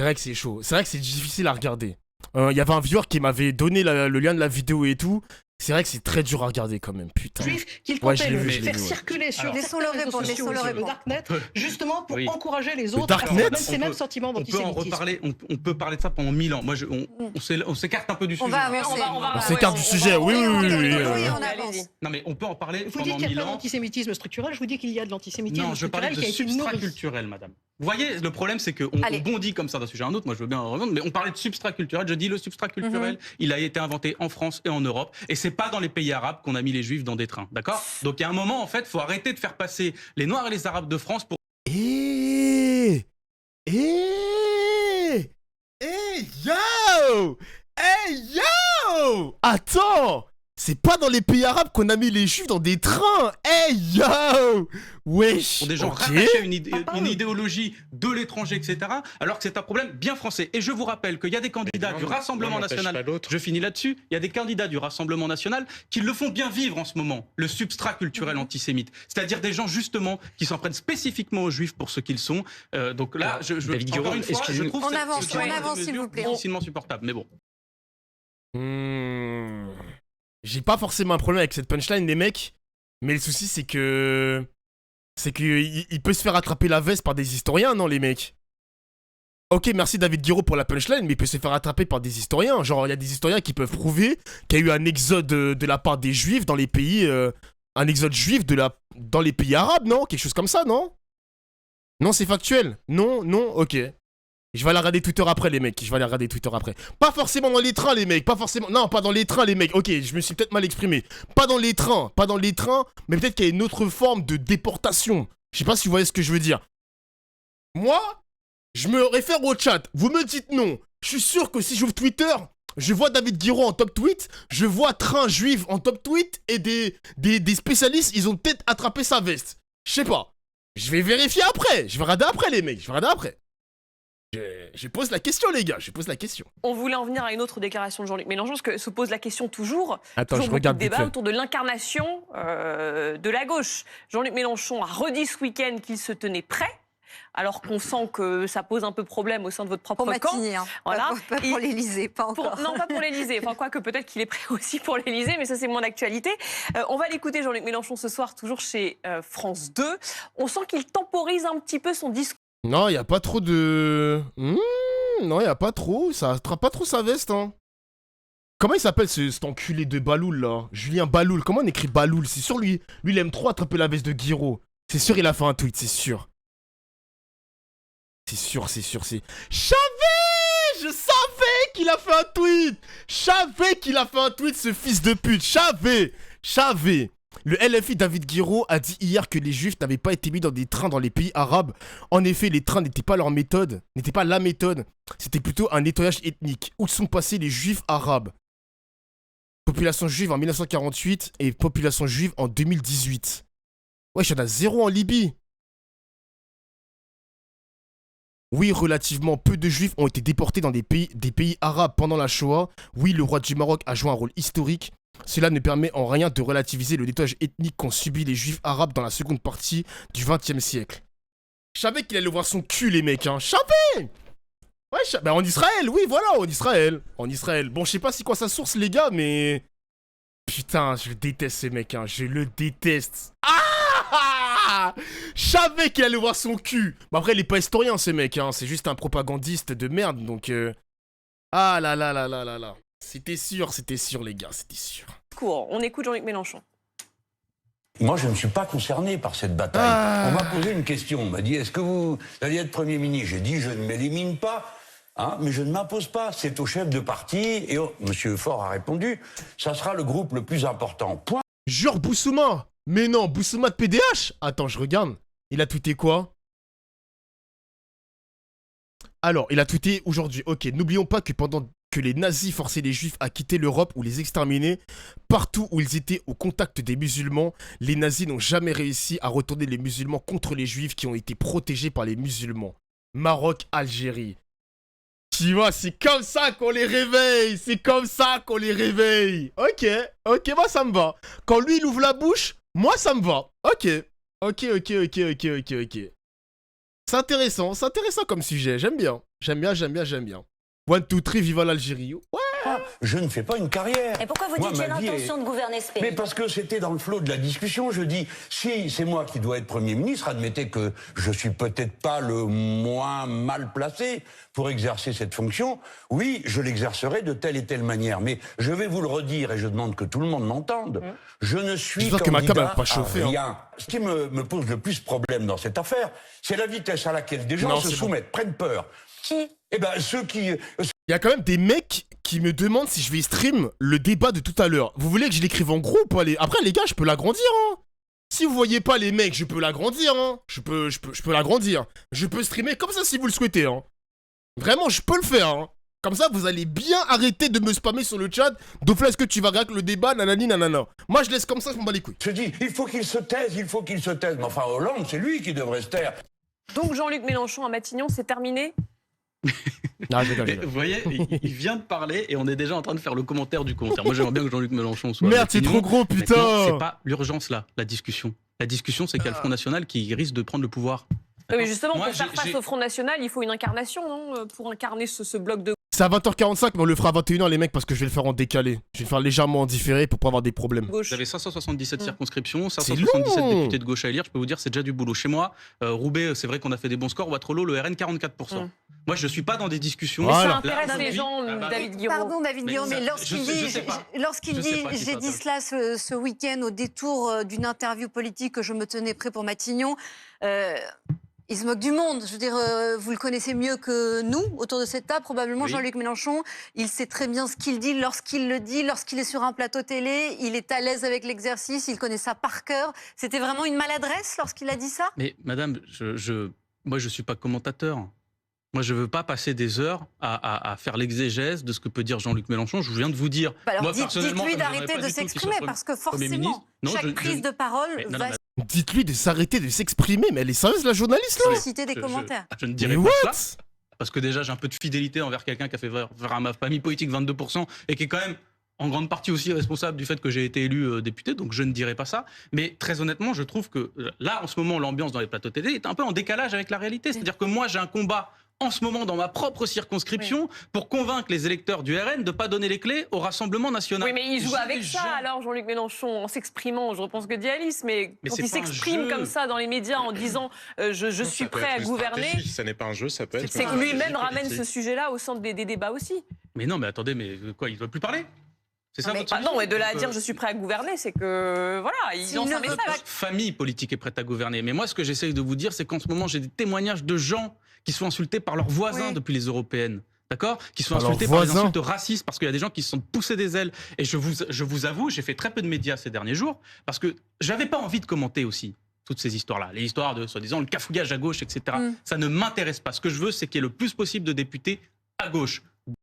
[SPEAKER 1] vrai que c'est chaud. C'est vrai que c'est difficile à regarder. Il y avait un viewer qui m'avait donné le lien de la vidéo et tout. C'est vrai que c'est très dur à regarder quand même, putain.
[SPEAKER 7] juifs qu'il
[SPEAKER 1] Ouais, je
[SPEAKER 7] comptait
[SPEAKER 1] l'ai vu,
[SPEAKER 7] le
[SPEAKER 1] je l'ai
[SPEAKER 7] faire
[SPEAKER 1] vu, ouais.
[SPEAKER 7] circuler sur
[SPEAKER 5] Alors,
[SPEAKER 3] Laissons-le
[SPEAKER 7] certains réseaux
[SPEAKER 3] répondre,
[SPEAKER 7] sociaux,
[SPEAKER 3] laissons-le
[SPEAKER 7] sur le
[SPEAKER 3] répondre.
[SPEAKER 7] Darknet, justement pour
[SPEAKER 5] Oui.
[SPEAKER 7] encourager les
[SPEAKER 1] Le
[SPEAKER 7] autres
[SPEAKER 1] Darknet
[SPEAKER 7] à faire ces
[SPEAKER 5] On
[SPEAKER 7] mêmes
[SPEAKER 5] peut-
[SPEAKER 7] sentiments
[SPEAKER 5] On peut en
[SPEAKER 7] d'antisémitisme.
[SPEAKER 5] reparler, on peut parler de ça pendant 1000 ans. Moi, on s'écarte un peu du sujet.
[SPEAKER 3] On va avancer.
[SPEAKER 1] On s'écarte du sujet, oui, oui, oui, oui,
[SPEAKER 3] Oui, on
[SPEAKER 2] Allez-y.
[SPEAKER 3] avance.
[SPEAKER 5] Non, mais on peut en parler
[SPEAKER 7] Vous
[SPEAKER 5] pendant
[SPEAKER 7] dites qu'il n'y a
[SPEAKER 5] 1000
[SPEAKER 7] pas
[SPEAKER 5] ans.
[SPEAKER 7] d'antisémitisme structurel, je vous dis qu'il y a de l'antisémitisme
[SPEAKER 5] Non, je parlais
[SPEAKER 7] structurel
[SPEAKER 5] de
[SPEAKER 7] qui a été
[SPEAKER 5] substrat
[SPEAKER 7] nourri.
[SPEAKER 5] culturel, madame. Vous voyez, le problème, c'est qu'on
[SPEAKER 3] Allez.
[SPEAKER 5] bondit comme ça d'un sujet à un autre. Moi, je veux bien en revenir, mais on parlait de substrat culturel. Je dis le substrat culturel, il a été inventé en France et en Europe. Et c'est pas dans les pays arabes qu'on a mis les juifs dans des trains. D'accord? Donc, il y a un moment, en fait, il faut arrêter de faire passer les Noirs et les Arabes de France pour.
[SPEAKER 1] Hey, yo! Hey, yo! Attends! C'est pas dans les pays arabes qu'on a mis les juifs dans des trains! Hey, yo! Wesh!
[SPEAKER 5] Pour des gens
[SPEAKER 1] ok.
[SPEAKER 5] rattachés à une
[SPEAKER 7] Papa.
[SPEAKER 5] idéologie de l'étranger, etc., alors que c'est un problème bien français. Et je vous rappelle qu'il y a des candidats du Rassemblement national, je finis là-dessus, il y a des candidats du Rassemblement national qui le font bien vivre en ce moment, le substrat culturel antisémite. C'est-à-dire des gens, justement, qui s'en prennent spécifiquement aux juifs pour ce qu'ils sont. Donc là,
[SPEAKER 8] David
[SPEAKER 5] encore
[SPEAKER 8] Guiraud,
[SPEAKER 5] une fois, je trouve
[SPEAKER 3] On
[SPEAKER 5] cette-
[SPEAKER 3] avance,
[SPEAKER 5] ce
[SPEAKER 3] on
[SPEAKER 5] genre de
[SPEAKER 3] avance, s'il
[SPEAKER 5] mesure
[SPEAKER 3] vous plaît.
[SPEAKER 5] difficilement supportable. Mais bon.
[SPEAKER 1] J'ai pas forcément un problème avec cette punchline, les mecs, mais le souci, c'est que. Il peut se faire attraper la veste par des historiens, non, les mecs? Ok, merci David Guiraud pour la punchline, mais il peut se faire attraper par des historiens. Genre, il y a des historiens qui peuvent prouver qu'il y a eu un exode de la part des juifs dans les pays. Un exode juif dans les pays arabes, non? Quelque chose comme ça, non? Non, c'est factuel. Non, ok. Je vais aller regarder Twitter après, les mecs. Je vais aller regarder Twitter après. Pas forcément dans les trains, les mecs. Pas forcément. Non, pas dans les trains, les mecs. Ok, je me suis peut-être mal exprimé. Pas dans les trains. Mais peut-être qu'il y a une autre forme de déportation. Je sais pas si vous voyez ce que je veux dire. Moi, Je me réfère au chat. Vous me dites non. Je suis sûr que si j'ouvre Twitter, je vois David Guiraud en top tweet, je vois Train Juif en top tweet et des spécialistes, ils ont peut-être attrapé sa veste. Je sais pas. Je vais vérifier après. Je vais regarder après, les mecs. Je vais regarder après. Je pose la question, les gars. Je pose la question.
[SPEAKER 2] On voulait en venir à une autre déclaration de Jean-Luc Mélenchon, parce que se pose la question toujours.
[SPEAKER 1] Attends,
[SPEAKER 2] toujours
[SPEAKER 1] je regarde
[SPEAKER 2] beaucoup de
[SPEAKER 1] vite
[SPEAKER 2] débats
[SPEAKER 1] fait.
[SPEAKER 2] autour de l'incarnation de la gauche. Jean-Luc Mélenchon a redit ce week-end qu'il se tenait prêt, alors qu'on sent que ça pose un peu problème au sein de votre propre
[SPEAKER 3] Pour
[SPEAKER 2] camp.
[SPEAKER 3] Matignon, hein.
[SPEAKER 2] Voilà.
[SPEAKER 3] Pas pour l'Élysée, pas encore.
[SPEAKER 2] Non, pas pour l'Élysée. Enfin, quoique peut-être qu'il est prêt aussi pour l'Élysée, mais ça, c'est moins d'actualité. On va l'écouter, Jean-Luc Mélenchon, ce soir, toujours chez France 2. On sent qu'il temporise un petit peu son discours.
[SPEAKER 1] Non, il n'y a pas trop de... non, il n'y a pas trop. Ça attrape pas trop sa veste, hein. Comment il s'appelle cet enculé de Baloul, là? Julien Baloul. Comment on écrit Baloul? C'est sûr, lui, il aime trop attraper la veste de Guiraud. C'est sûr, il a fait un tweet, c'est sûr. C'est sûr. Je savais qu'il a fait un tweet. Je savais qu'il a fait un tweet, ce fils de pute. Je savais. Le LFI David Guiraud a dit hier que les juifs n'avaient pas été mis dans des trains dans les pays arabes. En effet, les trains n'étaient pas leur méthode, n'étaient pas la méthode. C'était plutôt un nettoyage ethnique. Où sont passés les juifs arabes? Population juive en 1948 et population juive en 2018. Ouais, il y en a 0 en Libye. Oui, relativement peu de juifs ont été déportés dans des pays arabes pendant la Shoah. Oui, le roi du Maroc a joué un rôle historique. Cela ne permet en rien de relativiser le nettoyage ethnique qu'ont subi les juifs arabes dans la seconde partie du XXe siècle. Je savais qu'il allait voir son cul, les mecs, hein. Je savais. Ouais, bah en Israël, oui, voilà, en Israël. Bon, je sais pas c'est quoi sa source, les gars, mais... Putain, je déteste ces mecs, hein. Je le déteste. Ah! Je savais qu'il allait voir son cul. Bah après, il est pas historien, ces mecs, hein. C'est juste un propagandiste de merde, donc... Ah là là là là là là. C'était sûr, les gars, c'était sûr.
[SPEAKER 2] On écoute Jean-Luc Mélenchon.
[SPEAKER 4] Moi, je ne suis pas concerné par cette bataille.
[SPEAKER 1] Ah.
[SPEAKER 4] On m'a posé une question. On m'a dit, est-ce que vous allez être Premier ministre? J'ai dit, je ne m'élimine pas, hein, mais je ne m'impose pas. C'est au chef de parti. Et Monsieur Faure a répondu, ça sera le groupe le plus important. Point.
[SPEAKER 1] Genre Boussouma. Mais non, Boussouma de PDH. Attends, je regarde. Il a tweeté quoi? Alors, il a tweeté aujourd'hui. Ok, n'oublions pas que pendant que les nazis forçaient les juifs à quitter l'Europe ou les exterminer, partout où ils étaient au contact des musulmans, les nazis n'ont jamais réussi à retourner les musulmans contre les juifs qui ont été protégés par les musulmans. Maroc, Algérie. Tu vois, c'est comme ça qu'on les réveille. Ok, moi ça me va. Quand lui il ouvre la bouche, moi ça me va. Ok. C'est intéressant comme sujet. J'aime bien. 1, 2, 3, viva l'Algérie. Ouais.
[SPEAKER 4] Je ne fais pas une carrière.
[SPEAKER 8] Et pourquoi vous dites j'ai l'intention de gouverner ce pays?
[SPEAKER 4] Mais parce que c'était dans le flot de la discussion. Je dis, si c'est moi qui dois être Premier ministre, admettez que je suis peut-être pas le moins mal placé pour exercer cette fonction. Oui, je l'exercerai de telle et telle manière. Mais je vais vous le redire et je demande que tout le monde m'entende. Je ne suis
[SPEAKER 1] J'espère que ma
[SPEAKER 4] candidat
[SPEAKER 1] table va pas
[SPEAKER 4] à
[SPEAKER 1] chauffer, hein.
[SPEAKER 4] rien. Ce qui me pose le plus problème dans cette affaire, c'est la vitesse à laquelle des gens
[SPEAKER 1] Non,
[SPEAKER 4] se
[SPEAKER 1] c'est bon.
[SPEAKER 4] soumettent, prennent peur.
[SPEAKER 8] Qui?
[SPEAKER 4] Eh ben, ceux qui...
[SPEAKER 1] Il y a quand même des mecs qui me demandent si je vais stream le débat de tout à l'heure. Vous voulez que je l'écrive en gros ou pas les... Après, les gars, je peux l'agrandir, hein. Si vous voyez pas les mecs, je peux l'agrandir, hein. Je peux l'agrandir. Je peux streamer comme ça si vous le souhaitez, hein. Vraiment, je peux le faire, hein. Comme ça, vous allez bien arrêter de me spammer sur le chat. Dofla, est-ce que tu vas regarder le débat, nanani, nanana. Moi, je laisse comme ça, je m'en bats les couilles.
[SPEAKER 4] Je dis, il faut qu'il se taise. Mais enfin, Hollande, c'est lui qui devrait se taire.
[SPEAKER 2] Donc Jean-Luc Mélenchon à Matignon, c'est terminé?
[SPEAKER 1] Ah, je rigole.
[SPEAKER 5] Mais vous voyez, il vient de parler et on est déjà en train de faire le commentaire du commentaire. Moi, j'aimerais bien que Jean-Luc Mélenchon soit.
[SPEAKER 1] Merde, c'est trop gros, putain.
[SPEAKER 5] Maintenant, c'est pas l'urgence là, la discussion. La discussion, c'est qu'il y a le Front National qui risque de prendre le pouvoir.
[SPEAKER 2] Oui, mais justement,
[SPEAKER 5] Moi,
[SPEAKER 2] pour faire face au Front National, il faut une incarnation, non? Pour incarner ce bloc de
[SPEAKER 1] C'est à 20h45, mais on le fera à 21h, les mecs, parce que je vais le faire en décalé. Je vais le faire légèrement en différé pour pas avoir des problèmes.
[SPEAKER 2] gauche.
[SPEAKER 5] Vous avez 577 circonscriptions,
[SPEAKER 1] C'est
[SPEAKER 5] 577
[SPEAKER 1] long.
[SPEAKER 5] députés de gauche à élire. Je peux vous dire, c'est déjà du boulot. Chez moi, Roubaix, c'est vrai qu'on a fait des bons scores. Waterloo, le RN, 44%. Moi, je suis pas dans des discussions.
[SPEAKER 1] Voilà.
[SPEAKER 2] Ça
[SPEAKER 1] Là,
[SPEAKER 2] intéresse
[SPEAKER 5] aujourd'hui,
[SPEAKER 2] les gens, David Guiraud.
[SPEAKER 3] Pardon, David
[SPEAKER 5] Mais
[SPEAKER 3] Guillaume,
[SPEAKER 5] ça,
[SPEAKER 3] mais lorsqu'il
[SPEAKER 5] je
[SPEAKER 3] dit,
[SPEAKER 5] sais pas.
[SPEAKER 3] lorsqu'il
[SPEAKER 5] Je sais
[SPEAKER 3] dit
[SPEAKER 5] pas qui
[SPEAKER 3] j'ai
[SPEAKER 5] ça
[SPEAKER 3] dit cela ce week-end au détour d'une interview politique que je me tenais prêt pour Matignon, il se moque du monde. Je veux dire, vous le connaissez mieux que nous, autour de cette table. Probablement,
[SPEAKER 5] Oui.
[SPEAKER 3] Jean-Luc Mélenchon, il sait très bien ce qu'il dit lorsqu'il le dit, lorsqu'il est sur un plateau télé. Il est à l'aise avec l'exercice, il connaît ça par cœur. C'était vraiment une maladresse lorsqu'il a dit ça?
[SPEAKER 5] Mais madame, moi, je suis pas commentateur. Moi, je ne veux pas passer des heures à faire l'exégèse de ce que peut dire Jean-Luc Mélenchon. Je viens de vous dire.
[SPEAKER 3] Bah alors
[SPEAKER 5] moi, personnellement,
[SPEAKER 3] dites-lui
[SPEAKER 5] ça me
[SPEAKER 3] d'arrêter
[SPEAKER 5] gênerait pas
[SPEAKER 3] de
[SPEAKER 5] du tout qu'il
[SPEAKER 3] s'exprimer
[SPEAKER 5] soit
[SPEAKER 3] parce que
[SPEAKER 5] Premier ministre.
[SPEAKER 3] forcément,
[SPEAKER 5] Non,
[SPEAKER 3] chaque prise de parole
[SPEAKER 5] non,
[SPEAKER 3] va
[SPEAKER 1] Dites-lui de s'arrêter de s'exprimer, mais elle est sérieuse la journaliste là.
[SPEAKER 3] susciter des commentaires.
[SPEAKER 5] Je ne
[SPEAKER 1] Mais
[SPEAKER 5] dirais
[SPEAKER 1] what?
[SPEAKER 5] pas ça. Parce que déjà, j'ai un peu de fidélité envers quelqu'un qui a fait faire à ma famille politique 22% et qui est quand même en grande partie aussi responsable du fait que j'ai été élu député, donc je ne dirais pas ça. Mais très honnêtement, je trouve que là, en ce moment, l'ambiance dans les plateaux télé est un peu en décalage avec la réalité. C'est-à-dire que moi, j'ai un combat en ce moment dans ma propre circonscription pour convaincre les électeurs du RN de ne pas donner les clés au Rassemblement national.
[SPEAKER 2] Oui, mais il joue
[SPEAKER 5] J'ai
[SPEAKER 2] avec
[SPEAKER 5] des
[SPEAKER 2] ça,
[SPEAKER 5] gens-
[SPEAKER 2] alors, Jean-Luc Mélenchon, en s'exprimant. Je reprends ce que dit Alice, mais quand
[SPEAKER 5] c'est
[SPEAKER 2] il
[SPEAKER 5] pas un
[SPEAKER 2] s'exprime
[SPEAKER 5] jeu.
[SPEAKER 2] comme ça dans les médias en disant je
[SPEAKER 6] Ça
[SPEAKER 2] suis
[SPEAKER 6] peut
[SPEAKER 2] prêt
[SPEAKER 6] être
[SPEAKER 2] à
[SPEAKER 6] une
[SPEAKER 2] gouverner,
[SPEAKER 6] stratégie. Ça n'est pas un jeu, ça peut être.
[SPEAKER 2] c'est
[SPEAKER 6] une
[SPEAKER 2] que lui-même
[SPEAKER 6] stratégie
[SPEAKER 2] ramène
[SPEAKER 6] politique.
[SPEAKER 2] ce sujet-là au centre des débats aussi.
[SPEAKER 5] Mais non, mais attendez, mais quoi, il ne doit plus parler? C'est ça votre
[SPEAKER 2] Bah
[SPEAKER 5] solution?
[SPEAKER 2] non, mais de là à
[SPEAKER 5] Donc,
[SPEAKER 2] dire je suis prêt à gouverner, c'est que voilà, il
[SPEAKER 3] S'il
[SPEAKER 2] lance
[SPEAKER 3] ne
[SPEAKER 2] un
[SPEAKER 3] veut
[SPEAKER 2] message.
[SPEAKER 3] pas-
[SPEAKER 5] famille politique est prête à gouverner. Mais moi, ce que j'essaye de vous dire, c'est qu'en ce moment, j'ai des témoignages de gens qui sont insultés par leurs voisins
[SPEAKER 3] Oui.
[SPEAKER 5] depuis les européennes. D'accord? Qui sont
[SPEAKER 1] Par leurs
[SPEAKER 5] insultés par des
[SPEAKER 1] voisins.
[SPEAKER 5] insultes racistes parce qu'il y a des gens qui se sont poussés des ailes. Et je vous avoue, j'ai fait très peu de médias ces derniers jours parce que j'avais pas envie de commenter aussi toutes ces histoires-là. Les histoires de, soi-disant, le cafouillage à gauche, etc. Ça ne m'intéresse pas. Ce que je veux, c'est qu'il y ait le plus possible de députés à gauche.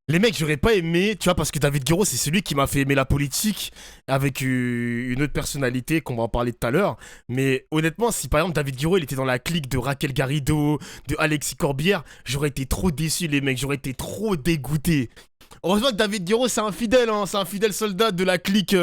[SPEAKER 1] Les mecs, j'aurais pas aimé, tu vois, parce que David Guiraud, c'est celui qui m'a fait aimer la politique avec une autre personnalité qu'on va en parler tout à l'heure. Mais honnêtement, si par exemple David Guiraud, il était dans la clique de Raquel Garrido, de Alexis Corbière, j'aurais été trop déçu, les mecs, j'aurais été trop dégoûté. Heureusement que David Guiraud, c'est un fidèle, hein, c'est un fidèle soldat de la clique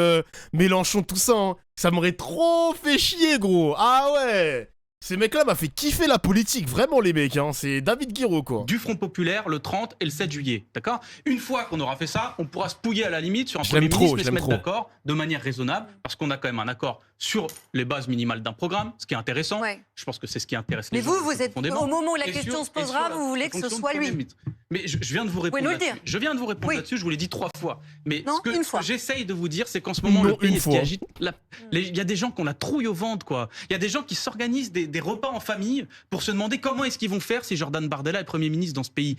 [SPEAKER 1] Mélenchon, tout ça. Hein. Ça m'aurait trop fait chier, gros. Ah ouais. Ces mecs-là m'a fait kiffer la politique, vraiment les mecs, hein. C'est David Guiraud, quoi.
[SPEAKER 5] Du Front Populaire le 30 et le 7 juillet. D'accord? Une fois qu'on aura fait ça, on pourra se pouiller à la limite sur un
[SPEAKER 1] Je
[SPEAKER 5] Premier
[SPEAKER 1] l'aime trop,
[SPEAKER 5] ministre et
[SPEAKER 1] je
[SPEAKER 5] se
[SPEAKER 1] l'aime
[SPEAKER 5] mettre
[SPEAKER 1] trop.
[SPEAKER 5] d'accord de manière raisonnable, parce qu'on a quand même un accord sur les bases minimales d'un programme, ce qui est intéressant.
[SPEAKER 3] Ouais.
[SPEAKER 5] Je pense que c'est ce qui intéresse les
[SPEAKER 3] Mais
[SPEAKER 5] gens
[SPEAKER 3] vous êtes
[SPEAKER 5] profondément.
[SPEAKER 3] au moment où la
[SPEAKER 5] Et
[SPEAKER 3] question
[SPEAKER 5] sur-
[SPEAKER 3] se
[SPEAKER 5] et
[SPEAKER 3] posera,
[SPEAKER 5] sur la
[SPEAKER 3] vous voulez que ce
[SPEAKER 5] fonction de
[SPEAKER 3] soit lui.
[SPEAKER 5] Premier ministre. Mais je viens de vous répondre
[SPEAKER 3] nous le
[SPEAKER 5] là-dessus.
[SPEAKER 3] dire.
[SPEAKER 5] Je viens de vous répondre
[SPEAKER 3] Oui.
[SPEAKER 5] là-dessus, je vous l'ai dit 3 fois. Mais
[SPEAKER 3] Non,
[SPEAKER 5] ce
[SPEAKER 3] une
[SPEAKER 5] que
[SPEAKER 3] fois.
[SPEAKER 5] j'essaye de vous dire, c'est qu'en ce moment,
[SPEAKER 1] Non,
[SPEAKER 5] le pays
[SPEAKER 1] une
[SPEAKER 5] est ce qui
[SPEAKER 1] fois.
[SPEAKER 5] agite. Il y a des gens qui ont la trouille au ventre, quoi. Il y a des gens qui s'organisent des repas en famille pour se demander comment est-ce qu'ils vont faire si Jordan Bardella est Premier ministre dans ce pays.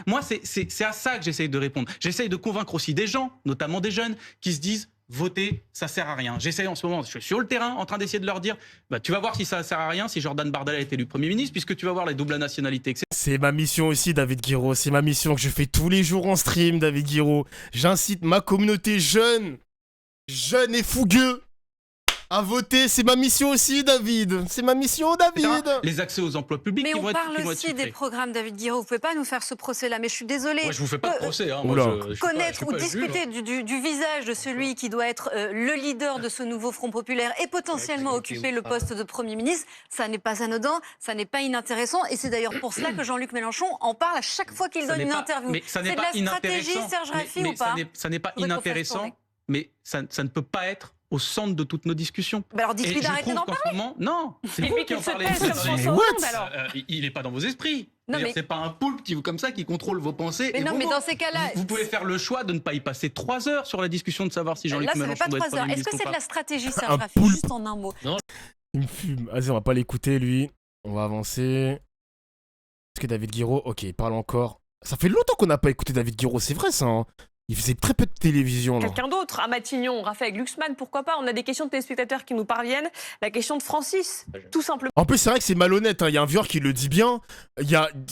[SPEAKER 5] Moi, c'est à ça que j'essaye de répondre. J'essaye de convaincre aussi des gens, notamment des jeunes, qui se disent voter, ça sert à rien. J'essaye en ce moment, je suis sur le terrain en train d'essayer de leur dire bah, tu vas voir si ça sert à rien si Jordan Bardella est élu Premier ministre, puisque tu vas voir les doubles nationalités, etc.
[SPEAKER 1] C'est ma mission aussi, David Guiraud. C'est ma mission que je fais tous les jours en stream, David Guiraud. J'incite ma communauté jeune et fougueux, à voter. C'est ma mission aussi, David. C'est ma mission, David.
[SPEAKER 5] Les accès aux emplois publics
[SPEAKER 3] Mais
[SPEAKER 5] qui
[SPEAKER 3] on
[SPEAKER 5] vont être,
[SPEAKER 3] parle
[SPEAKER 5] qui vont être
[SPEAKER 3] aussi des
[SPEAKER 5] sucrés.
[SPEAKER 3] programmes, David Guiraud. Vous pouvez pas nous faire ce procès-là, mais je suis désolée.
[SPEAKER 5] Moi, je vous fais pas de procès. Hein. Moi,
[SPEAKER 1] Oula.
[SPEAKER 5] je suis pas-
[SPEAKER 3] Connaître
[SPEAKER 5] je suis
[SPEAKER 3] ou
[SPEAKER 5] pas juge,
[SPEAKER 3] discuter
[SPEAKER 5] hein.
[SPEAKER 3] du visage de celui qui doit être le leader de ce nouveau Front populaire et potentiellement occuper le poste de Premier ministre, ça n'est pas anodin, ça n'est pas inintéressant. Et c'est d'ailleurs pour cela que Jean-Luc Mélenchon en parle à chaque fois qu'il
[SPEAKER 5] Ça
[SPEAKER 3] donne
[SPEAKER 5] n'est
[SPEAKER 3] une
[SPEAKER 5] pas-
[SPEAKER 3] interview.
[SPEAKER 5] Mais ça n'est
[SPEAKER 3] C'est de
[SPEAKER 5] pas
[SPEAKER 3] la stratégie,
[SPEAKER 5] inintéressant.
[SPEAKER 3] Serge Raffi,
[SPEAKER 5] Mais
[SPEAKER 3] ou pas
[SPEAKER 5] ça n'est pas
[SPEAKER 3] Faudrait qu'on fasse
[SPEAKER 5] inintéressant,
[SPEAKER 3] tourner.
[SPEAKER 5] mais ça ne peut pas être au centre de toutes nos discussions.
[SPEAKER 3] Bah alors dites-lui
[SPEAKER 5] Et je
[SPEAKER 3] d'arrêter
[SPEAKER 5] trouve
[SPEAKER 3] d'en
[SPEAKER 5] qu'en
[SPEAKER 3] parler.
[SPEAKER 5] ce moment, non, c'est
[SPEAKER 2] Et
[SPEAKER 5] vous
[SPEAKER 2] puis
[SPEAKER 5] qui en
[SPEAKER 2] qu'il se
[SPEAKER 5] parlez.
[SPEAKER 2] taise comme
[SPEAKER 1] Mais
[SPEAKER 2] François
[SPEAKER 1] what
[SPEAKER 2] Hollande, alors.
[SPEAKER 5] Il n'est pas dans vos esprits.
[SPEAKER 3] Non, mais-
[SPEAKER 5] C'est pas un poulpe comme ça qui contrôle vos pensées.
[SPEAKER 3] Mais
[SPEAKER 5] et
[SPEAKER 3] non,
[SPEAKER 5] vos
[SPEAKER 3] mais
[SPEAKER 5] mots.
[SPEAKER 3] dans ces cas-là,
[SPEAKER 5] vous pouvez faire le choix de ne pas y passer 3 heures sur la discussion de savoir si Jean-Luc
[SPEAKER 3] là, ça fait
[SPEAKER 5] Mélenchon
[SPEAKER 3] pas
[SPEAKER 5] doit être
[SPEAKER 3] 3 heures.
[SPEAKER 5] Premier
[SPEAKER 3] Est-ce que
[SPEAKER 5] ministre ou
[SPEAKER 3] c'est de
[SPEAKER 5] pas.
[SPEAKER 3] la stratégie, Serge
[SPEAKER 1] Un
[SPEAKER 3] Raffi,
[SPEAKER 1] poulpe.
[SPEAKER 3] juste en un mot?
[SPEAKER 1] Il me fume. Vas-y, on va pas l'écouter, lui. On va avancer. Est-ce que David Guiraud... Ok, il parle encore. Ça fait longtemps qu'on n'a pas écouté David Guiraud, c'est vrai, ça. Hein. Il faisait très peu de télévision, là.
[SPEAKER 2] Quelqu'un d'autre, à Matignon, Raphaël Glucksmann, pourquoi pas? On a des questions de téléspectateurs qui nous parviennent. La question de Francis, tout simplement.
[SPEAKER 1] En plus, c'est vrai que c'est malhonnête. Hein. Il y a un viewer qui le dit bien.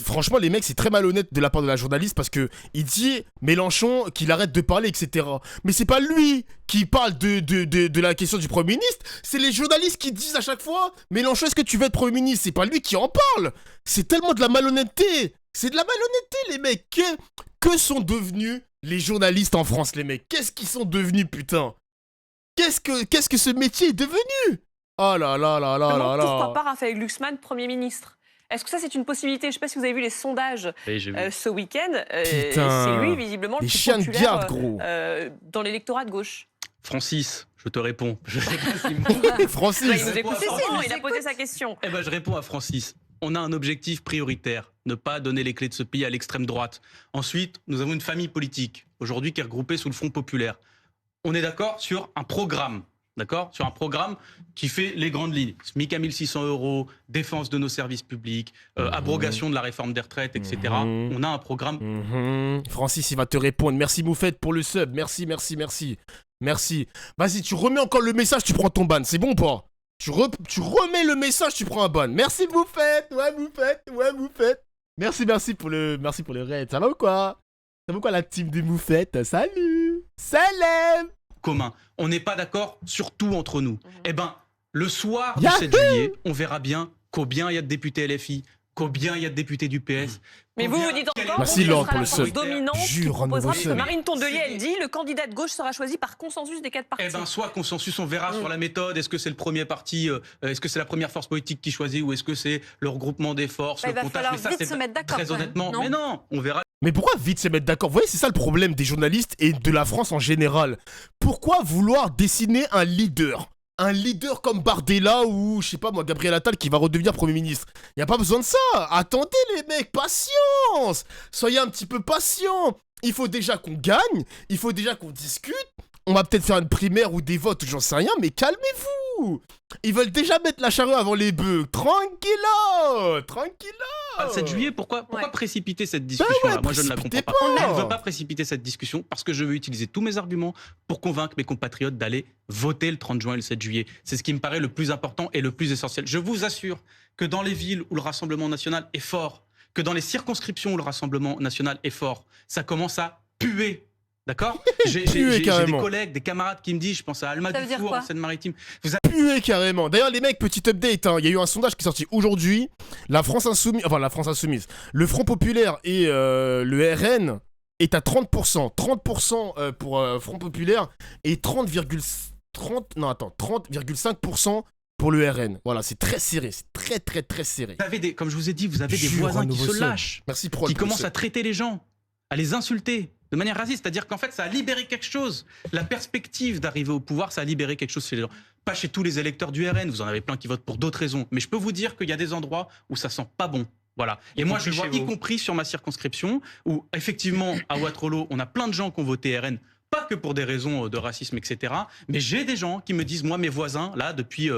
[SPEAKER 1] Franchement, les mecs, c'est très malhonnête de la part de la journaliste parce que il dit Mélenchon qu'il arrête de parler, etc. Mais c'est pas lui qui parle de la question du Premier ministre. C'est les journalistes qui disent à chaque fois Mélenchon, est-ce que tu veux être Premier ministre? C'est pas lui qui en parle. C'est tellement de la malhonnêteté. C'est de la malhonnêteté, les mecs. Que sont devenus les journalistes en France, les mecs? Qu'est-ce qu'ils sont devenus, putain? Qu'est-ce que ce métier est devenu? Oh là là là là là là.
[SPEAKER 2] Pourquoi pas Raphaël Glucksmann, Premier ministre? Est-ce que ça, c'est une possibilité? Je ne sais pas si vous avez vu les sondages
[SPEAKER 5] Oui, j'ai vu.
[SPEAKER 2] ce week-end.
[SPEAKER 1] Putain.
[SPEAKER 2] C'est lui, visiblement, le
[SPEAKER 1] Les
[SPEAKER 2] plus
[SPEAKER 1] chiens de
[SPEAKER 2] populaire
[SPEAKER 1] garde, gros.
[SPEAKER 2] dans l'électorat de gauche.
[SPEAKER 5] Francis, je te réponds. Je sais pas si
[SPEAKER 1] Francis.
[SPEAKER 2] Là, il nous
[SPEAKER 5] réponds
[SPEAKER 2] écoute.
[SPEAKER 5] à
[SPEAKER 2] Si,
[SPEAKER 5] Francis.
[SPEAKER 2] il a posé sa question.
[SPEAKER 5] Eh ben, je réponds à Francis. On a un objectif prioritaire, ne pas donner les clés de ce pays à l'extrême droite. Ensuite, nous avons une famille politique, aujourd'hui qui est regroupée sous le Front populaire. On est d'accord sur un programme, sur un programme qui fait les grandes lignes. SMIC à 1 600 €, défense de nos services publics, abrogation de la réforme des retraites, etc. On a un programme.
[SPEAKER 1] Francis, il va te répondre. Merci Moufette pour le sub. Merci. Vas-y, tu remets encore le message, tu prends ton ban. C'est bon ou pas? Tu remets le message, tu prends un ban. Merci Moufette. Ouais, Moufette. Merci pour le raid. Ça va ou quoi? Ça va ou quoi la team des moufettes? Salut. Salam.
[SPEAKER 5] Commun. On n'est pas d'accord sur tout entre nous. Eh ben, le soir du
[SPEAKER 1] Yahoo
[SPEAKER 5] 7 juillet, on verra bien combien il y a de députés LFI, combien il y a de députés du PS.
[SPEAKER 2] Mais vous
[SPEAKER 5] combien-
[SPEAKER 2] vous dites
[SPEAKER 5] quelle est
[SPEAKER 2] encore
[SPEAKER 5] la
[SPEAKER 1] Merci,
[SPEAKER 2] que
[SPEAKER 1] Laure,
[SPEAKER 2] ce
[SPEAKER 1] pour
[SPEAKER 2] sera
[SPEAKER 1] le
[SPEAKER 2] la force
[SPEAKER 1] sub.
[SPEAKER 2] dominante qui
[SPEAKER 1] Jure, un nouveau
[SPEAKER 2] proposera, parce que
[SPEAKER 1] sub.
[SPEAKER 2] Marine Tondelier, elle dit le candidat de gauche sera choisi par consensus des 4 partis.
[SPEAKER 5] Eh ben, soit consensus, on verra sur la méthode. Est-ce que c'est le premier parti, est-ce que c'est la première force politique qui choisit, ou est-ce que c'est le regroupement des forces,
[SPEAKER 3] Bah,
[SPEAKER 5] le
[SPEAKER 3] il va
[SPEAKER 5] comptage?
[SPEAKER 3] falloir
[SPEAKER 5] Mais ça,
[SPEAKER 3] vite
[SPEAKER 5] c'est
[SPEAKER 3] se mettre d'accord,
[SPEAKER 5] très
[SPEAKER 3] quand même,
[SPEAKER 5] honnêtement.
[SPEAKER 3] non
[SPEAKER 5] Mais non, on verra.
[SPEAKER 1] Mais pourquoi vite se mettre d'accord? Vous voyez, c'est ça le problème des journalistes et de la France en général. Pourquoi vouloir dessiner un leader? Un leader comme Bardella ou, je sais pas moi, Gabriel Attal qui va redevenir Premier ministre. Y a pas besoin de ça. Attendez les mecs, patience. Soyez un petit peu patients. Il faut déjà qu'on gagne. Il faut déjà qu'on discute. On va peut-être faire une primaire ou des votes ou j'en sais rien, mais calmez-vous. Ils veulent déjà mettre la charrue avant les bœufs. Tranquillo.
[SPEAKER 5] Le 7 juillet, pourquoi
[SPEAKER 3] Ouais.
[SPEAKER 5] précipiter cette discussion-là? Moi, je ne la comprends
[SPEAKER 1] précipitez
[SPEAKER 5] pas.
[SPEAKER 1] pas.
[SPEAKER 5] Je ne veux pas précipiter cette discussion parce que je veux utiliser tous mes arguments pour convaincre mes compatriotes d'aller voter le 30 juin et le 7 juillet. C'est ce qui me paraît le plus important et le plus essentiel. Je vous assure que dans les villes où le Rassemblement national est fort, que dans les circonscriptions où le Rassemblement national est fort, ça commence à puer. D'accord? J'ai des
[SPEAKER 1] carrément.
[SPEAKER 5] collègues, des camarades qui me disent, je pense à Alma
[SPEAKER 3] Ça veut dire
[SPEAKER 5] Dufour
[SPEAKER 3] quoi
[SPEAKER 5] en Seine-Maritime.
[SPEAKER 1] Pué carrément. D'ailleurs, les mecs, petit update, hein, il y a eu un sondage qui est sorti aujourd'hui. La France Insoumise, le Front Populaire et le RN est à 30%. 30% pour Front Populaire et 30,5% pour le RN. Voilà, c'est très serré, c'est très serré.
[SPEAKER 5] Vous avez comme je vous ai dit, vous avez des
[SPEAKER 1] Jure,
[SPEAKER 5] voisins
[SPEAKER 1] un
[SPEAKER 5] qui
[SPEAKER 1] nouveau
[SPEAKER 5] se
[SPEAKER 1] sub.
[SPEAKER 5] lâchent,
[SPEAKER 1] Merci pour
[SPEAKER 5] qui
[SPEAKER 1] le
[SPEAKER 5] commencent
[SPEAKER 1] sub.
[SPEAKER 5] à traiter les gens, à les insulter de manière raciste. C'est-à-dire qu'en fait, ça a libéré quelque chose. La perspective d'arriver au pouvoir, ça a libéré quelque chose chez les gens. Pas chez tous les électeurs du RN, vous en avez plein qui votent pour d'autres raisons. Mais je peux vous dire qu'il y a des endroits où ça sent pas bon. Voilà. Et moi, je le vois, y compris sur ma circonscription, où effectivement, à Waterloo, on a plein de gens qui ont voté RN. Pas que pour des raisons de racisme, etc. Mais j'ai des gens qui me disent, moi, mes voisins, là, depuis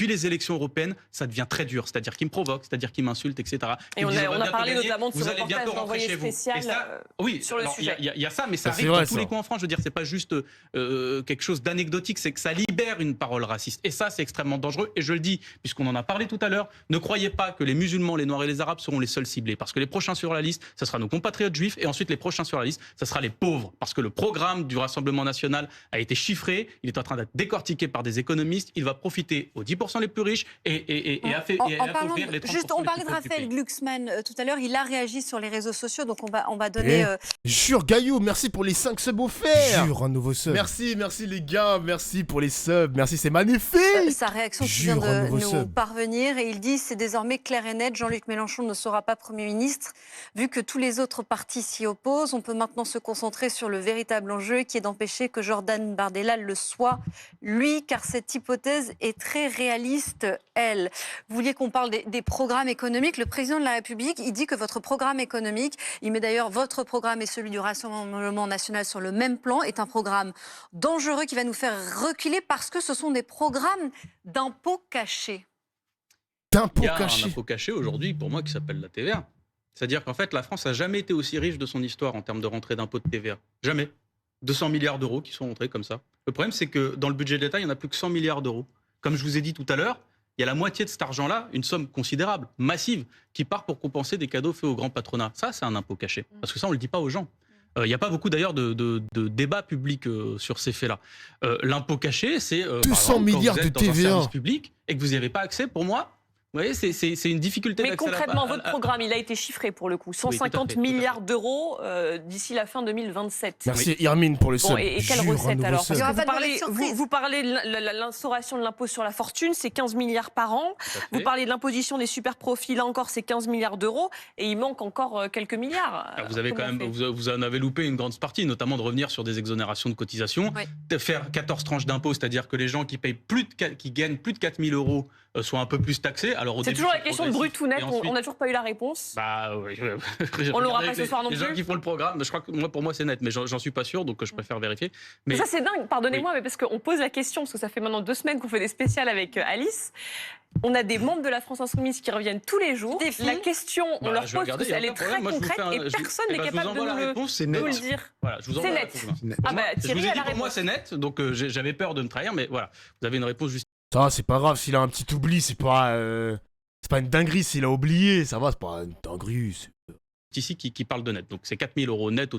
[SPEAKER 5] les élections européennes, ça devient très dur. C'est-à-dire qu'ils me provoquent, c'est-à-dire qu'ils m'insultent, etc.
[SPEAKER 2] Et
[SPEAKER 5] Ils
[SPEAKER 2] on
[SPEAKER 5] me disent,
[SPEAKER 2] a
[SPEAKER 5] va
[SPEAKER 2] parlé
[SPEAKER 5] bientôt
[SPEAKER 2] notamment de ce
[SPEAKER 5] vous allez
[SPEAKER 2] reportage
[SPEAKER 5] bientôt rentrer
[SPEAKER 2] d'envoyé
[SPEAKER 5] chez vous.
[SPEAKER 2] spécial
[SPEAKER 5] Et ça, oui,
[SPEAKER 2] sur le
[SPEAKER 5] alors,
[SPEAKER 2] sujet.
[SPEAKER 5] il y a ça, mais ça
[SPEAKER 1] Ça, c'est
[SPEAKER 5] arrive
[SPEAKER 1] vrai,
[SPEAKER 5] dans tous
[SPEAKER 1] ça.
[SPEAKER 5] les coins en France. Je veux dire, c'est pas juste quelque chose d'anecdotique, c'est que ça libère une parole raciste. Et ça, c'est extrêmement dangereux. Et je le dis, puisqu'on en a parlé tout à l'heure, ne croyez pas que les musulmans, les noirs et les arabes seront les seuls ciblés. Parce que les prochains sur la liste, ça sera nos compatriotes juifs. Et ensuite, les prochains sur la liste, ça sera les pauvres. Parce que le programme du Rassemblement national a été chiffré. Il est en train d'être décortiqué par des économistes. Il va profiter aux 10% les plus riches et appauvrir les 30%
[SPEAKER 3] Juste, on
[SPEAKER 5] les
[SPEAKER 3] parlait
[SPEAKER 5] plus
[SPEAKER 3] de
[SPEAKER 5] pauvres du
[SPEAKER 3] Raphaël
[SPEAKER 5] pays.
[SPEAKER 3] Glucksmann tout à l'heure. Il a réagi sur les réseaux sociaux, donc on va donner.
[SPEAKER 1] Jure, Gaillou, merci pour les 5 subs offerts. Jure, un nouveau sub. Merci les gars, merci pour les subs. Merci, c'est magnifique.
[SPEAKER 3] Sa réaction qui
[SPEAKER 1] Jure,
[SPEAKER 3] vient
[SPEAKER 1] un
[SPEAKER 3] de
[SPEAKER 1] nouveau
[SPEAKER 3] nous
[SPEAKER 1] sub.
[SPEAKER 3] parvenir, et il dit: c'est désormais clair et net, Jean-Luc Mélenchon ne sera pas Premier ministre. Vu que tous les autres partis s'y opposent, on peut maintenant se concentrer sur le véritable enjeu, qui est d'empêcher que Jordan Bardella le soit, lui, car cette hypothèse est très réaliste, elle. Vous vouliez qu'on parle des programmes économiques. Le président de la République, il dit que votre programme économique, il met d'ailleurs votre programme et celui du Rassemblement national sur le même plan, est un programme dangereux qui va nous faire reculer parce que ce sont des programmes d'impôts cachés.
[SPEAKER 1] D'impôts
[SPEAKER 5] Il y a un
[SPEAKER 1] cachés.
[SPEAKER 5] impôt caché aujourd'hui, pour moi, qui s'appelle la TVA. C'est-à-dire qu'en fait, la France n'a jamais été aussi riche de son histoire en termes de rentrée d'impôts de TVA. Jamais. 200 milliards d'euros qui sont rentrés comme ça. Le problème, c'est que dans le budget de l'État, il n'y en a plus que 100 milliards d'euros. Comme je vous ai dit tout à l'heure, il y a la moitié de cet argent-là, une somme considérable, massive, qui part pour compenser des cadeaux faits au grand patronat. Ça, c'est un impôt caché. Parce que ça, on ne le dit pas aux gens. Il n'y a pas beaucoup d'ailleurs de débat public sur ces faits-là. L'impôt caché, c'est
[SPEAKER 1] 200 milliards
[SPEAKER 5] quand vous êtes
[SPEAKER 1] de
[SPEAKER 5] dans un
[SPEAKER 1] TVA.
[SPEAKER 5] service public et que vous n'y avez pas accès, pour moi. Vous voyez, c'est une difficulté
[SPEAKER 2] Mais
[SPEAKER 5] d'accès à la-
[SPEAKER 2] concrètement, votre programme, il a été chiffré pour le coup. 150
[SPEAKER 5] tout à fait.
[SPEAKER 2] milliards d'euros d'ici la fin 2027.
[SPEAKER 1] Merci Irmine pour le sub.
[SPEAKER 2] Bon, et quelle
[SPEAKER 1] Jure, un
[SPEAKER 2] recette
[SPEAKER 1] nouveau
[SPEAKER 2] alors?
[SPEAKER 1] sub.
[SPEAKER 2] Parce
[SPEAKER 3] Il y
[SPEAKER 2] que
[SPEAKER 3] aura pas de mauvaise surprise.
[SPEAKER 2] vous parlez de l'instauration de l'impôt sur la fortune, c'est 15 milliards par an.
[SPEAKER 5] Tout à fait.
[SPEAKER 2] Vous parlez de l'imposition des super profits, là encore, c'est 15 milliards d'euros. Et il manque encore quelques milliards.
[SPEAKER 5] Alors, vous avez quand
[SPEAKER 2] Comment
[SPEAKER 5] même,
[SPEAKER 2] on fait
[SPEAKER 5] vous en avez loupé une grande partie, notamment de revenir sur des exonérations de cotisations,
[SPEAKER 3] Oui.
[SPEAKER 5] de faire 14 tranches d'impôts, c'est-à-dire que les gens qui payent qui gagnent plus de 4 000 euros soient un peu plus taxés. Alors, au
[SPEAKER 2] C'est
[SPEAKER 5] début,
[SPEAKER 2] toujours la question de brut ou net,
[SPEAKER 5] et ensuite-
[SPEAKER 2] on n'a toujours pas eu la réponse.
[SPEAKER 5] Bah, oui.
[SPEAKER 2] On l'aura pas ce soir non
[SPEAKER 5] Les gens
[SPEAKER 2] plus.
[SPEAKER 5] qui font le programme, je crois que pour moi c'est net, mais j'en suis pas sûr, donc je préfère vérifier. Mais
[SPEAKER 2] Ça c'est dingue, pardonnez-moi, mais parce qu'on pose la question, parce que ça fait maintenant 2 semaines qu'on fait des spéciales avec Alice. On a des membres de la France Insoumise qui reviennent tous les jours.
[SPEAKER 3] Défilent.
[SPEAKER 2] La question, on
[SPEAKER 5] Bah,
[SPEAKER 2] leur
[SPEAKER 5] je vais
[SPEAKER 2] pose
[SPEAKER 5] regarder,
[SPEAKER 2] tous,
[SPEAKER 5] y a
[SPEAKER 2] elle est
[SPEAKER 5] aucun
[SPEAKER 2] très
[SPEAKER 5] problème. Moi, je vous
[SPEAKER 2] concrète
[SPEAKER 5] fais un-
[SPEAKER 2] et
[SPEAKER 5] je-
[SPEAKER 2] personne
[SPEAKER 5] eh
[SPEAKER 2] n'est
[SPEAKER 5] ben, je vous
[SPEAKER 2] capable de
[SPEAKER 5] envoie
[SPEAKER 2] nous
[SPEAKER 5] la réponse, c'est
[SPEAKER 2] nous
[SPEAKER 5] net.
[SPEAKER 2] le dire.
[SPEAKER 5] voilà, je vous
[SPEAKER 2] C'est
[SPEAKER 5] envoie la
[SPEAKER 2] net.
[SPEAKER 5] réponse.
[SPEAKER 2] Ah bah
[SPEAKER 5] je
[SPEAKER 2] Thierry
[SPEAKER 5] vous ai
[SPEAKER 2] a
[SPEAKER 5] dit
[SPEAKER 2] la
[SPEAKER 5] pour moi
[SPEAKER 2] réponse.
[SPEAKER 5] c'est net, donc j'avais peur de me trahir, mais voilà, vous avez une réponse juste.
[SPEAKER 1] Ça, c'est pas grave, s'il a un petit oubli, c'est pas une dinguerie s'il a oublié, ça va, c'est pas une dinguerie.
[SPEAKER 5] ici qui parle de net. Donc c'est 4 000 euros net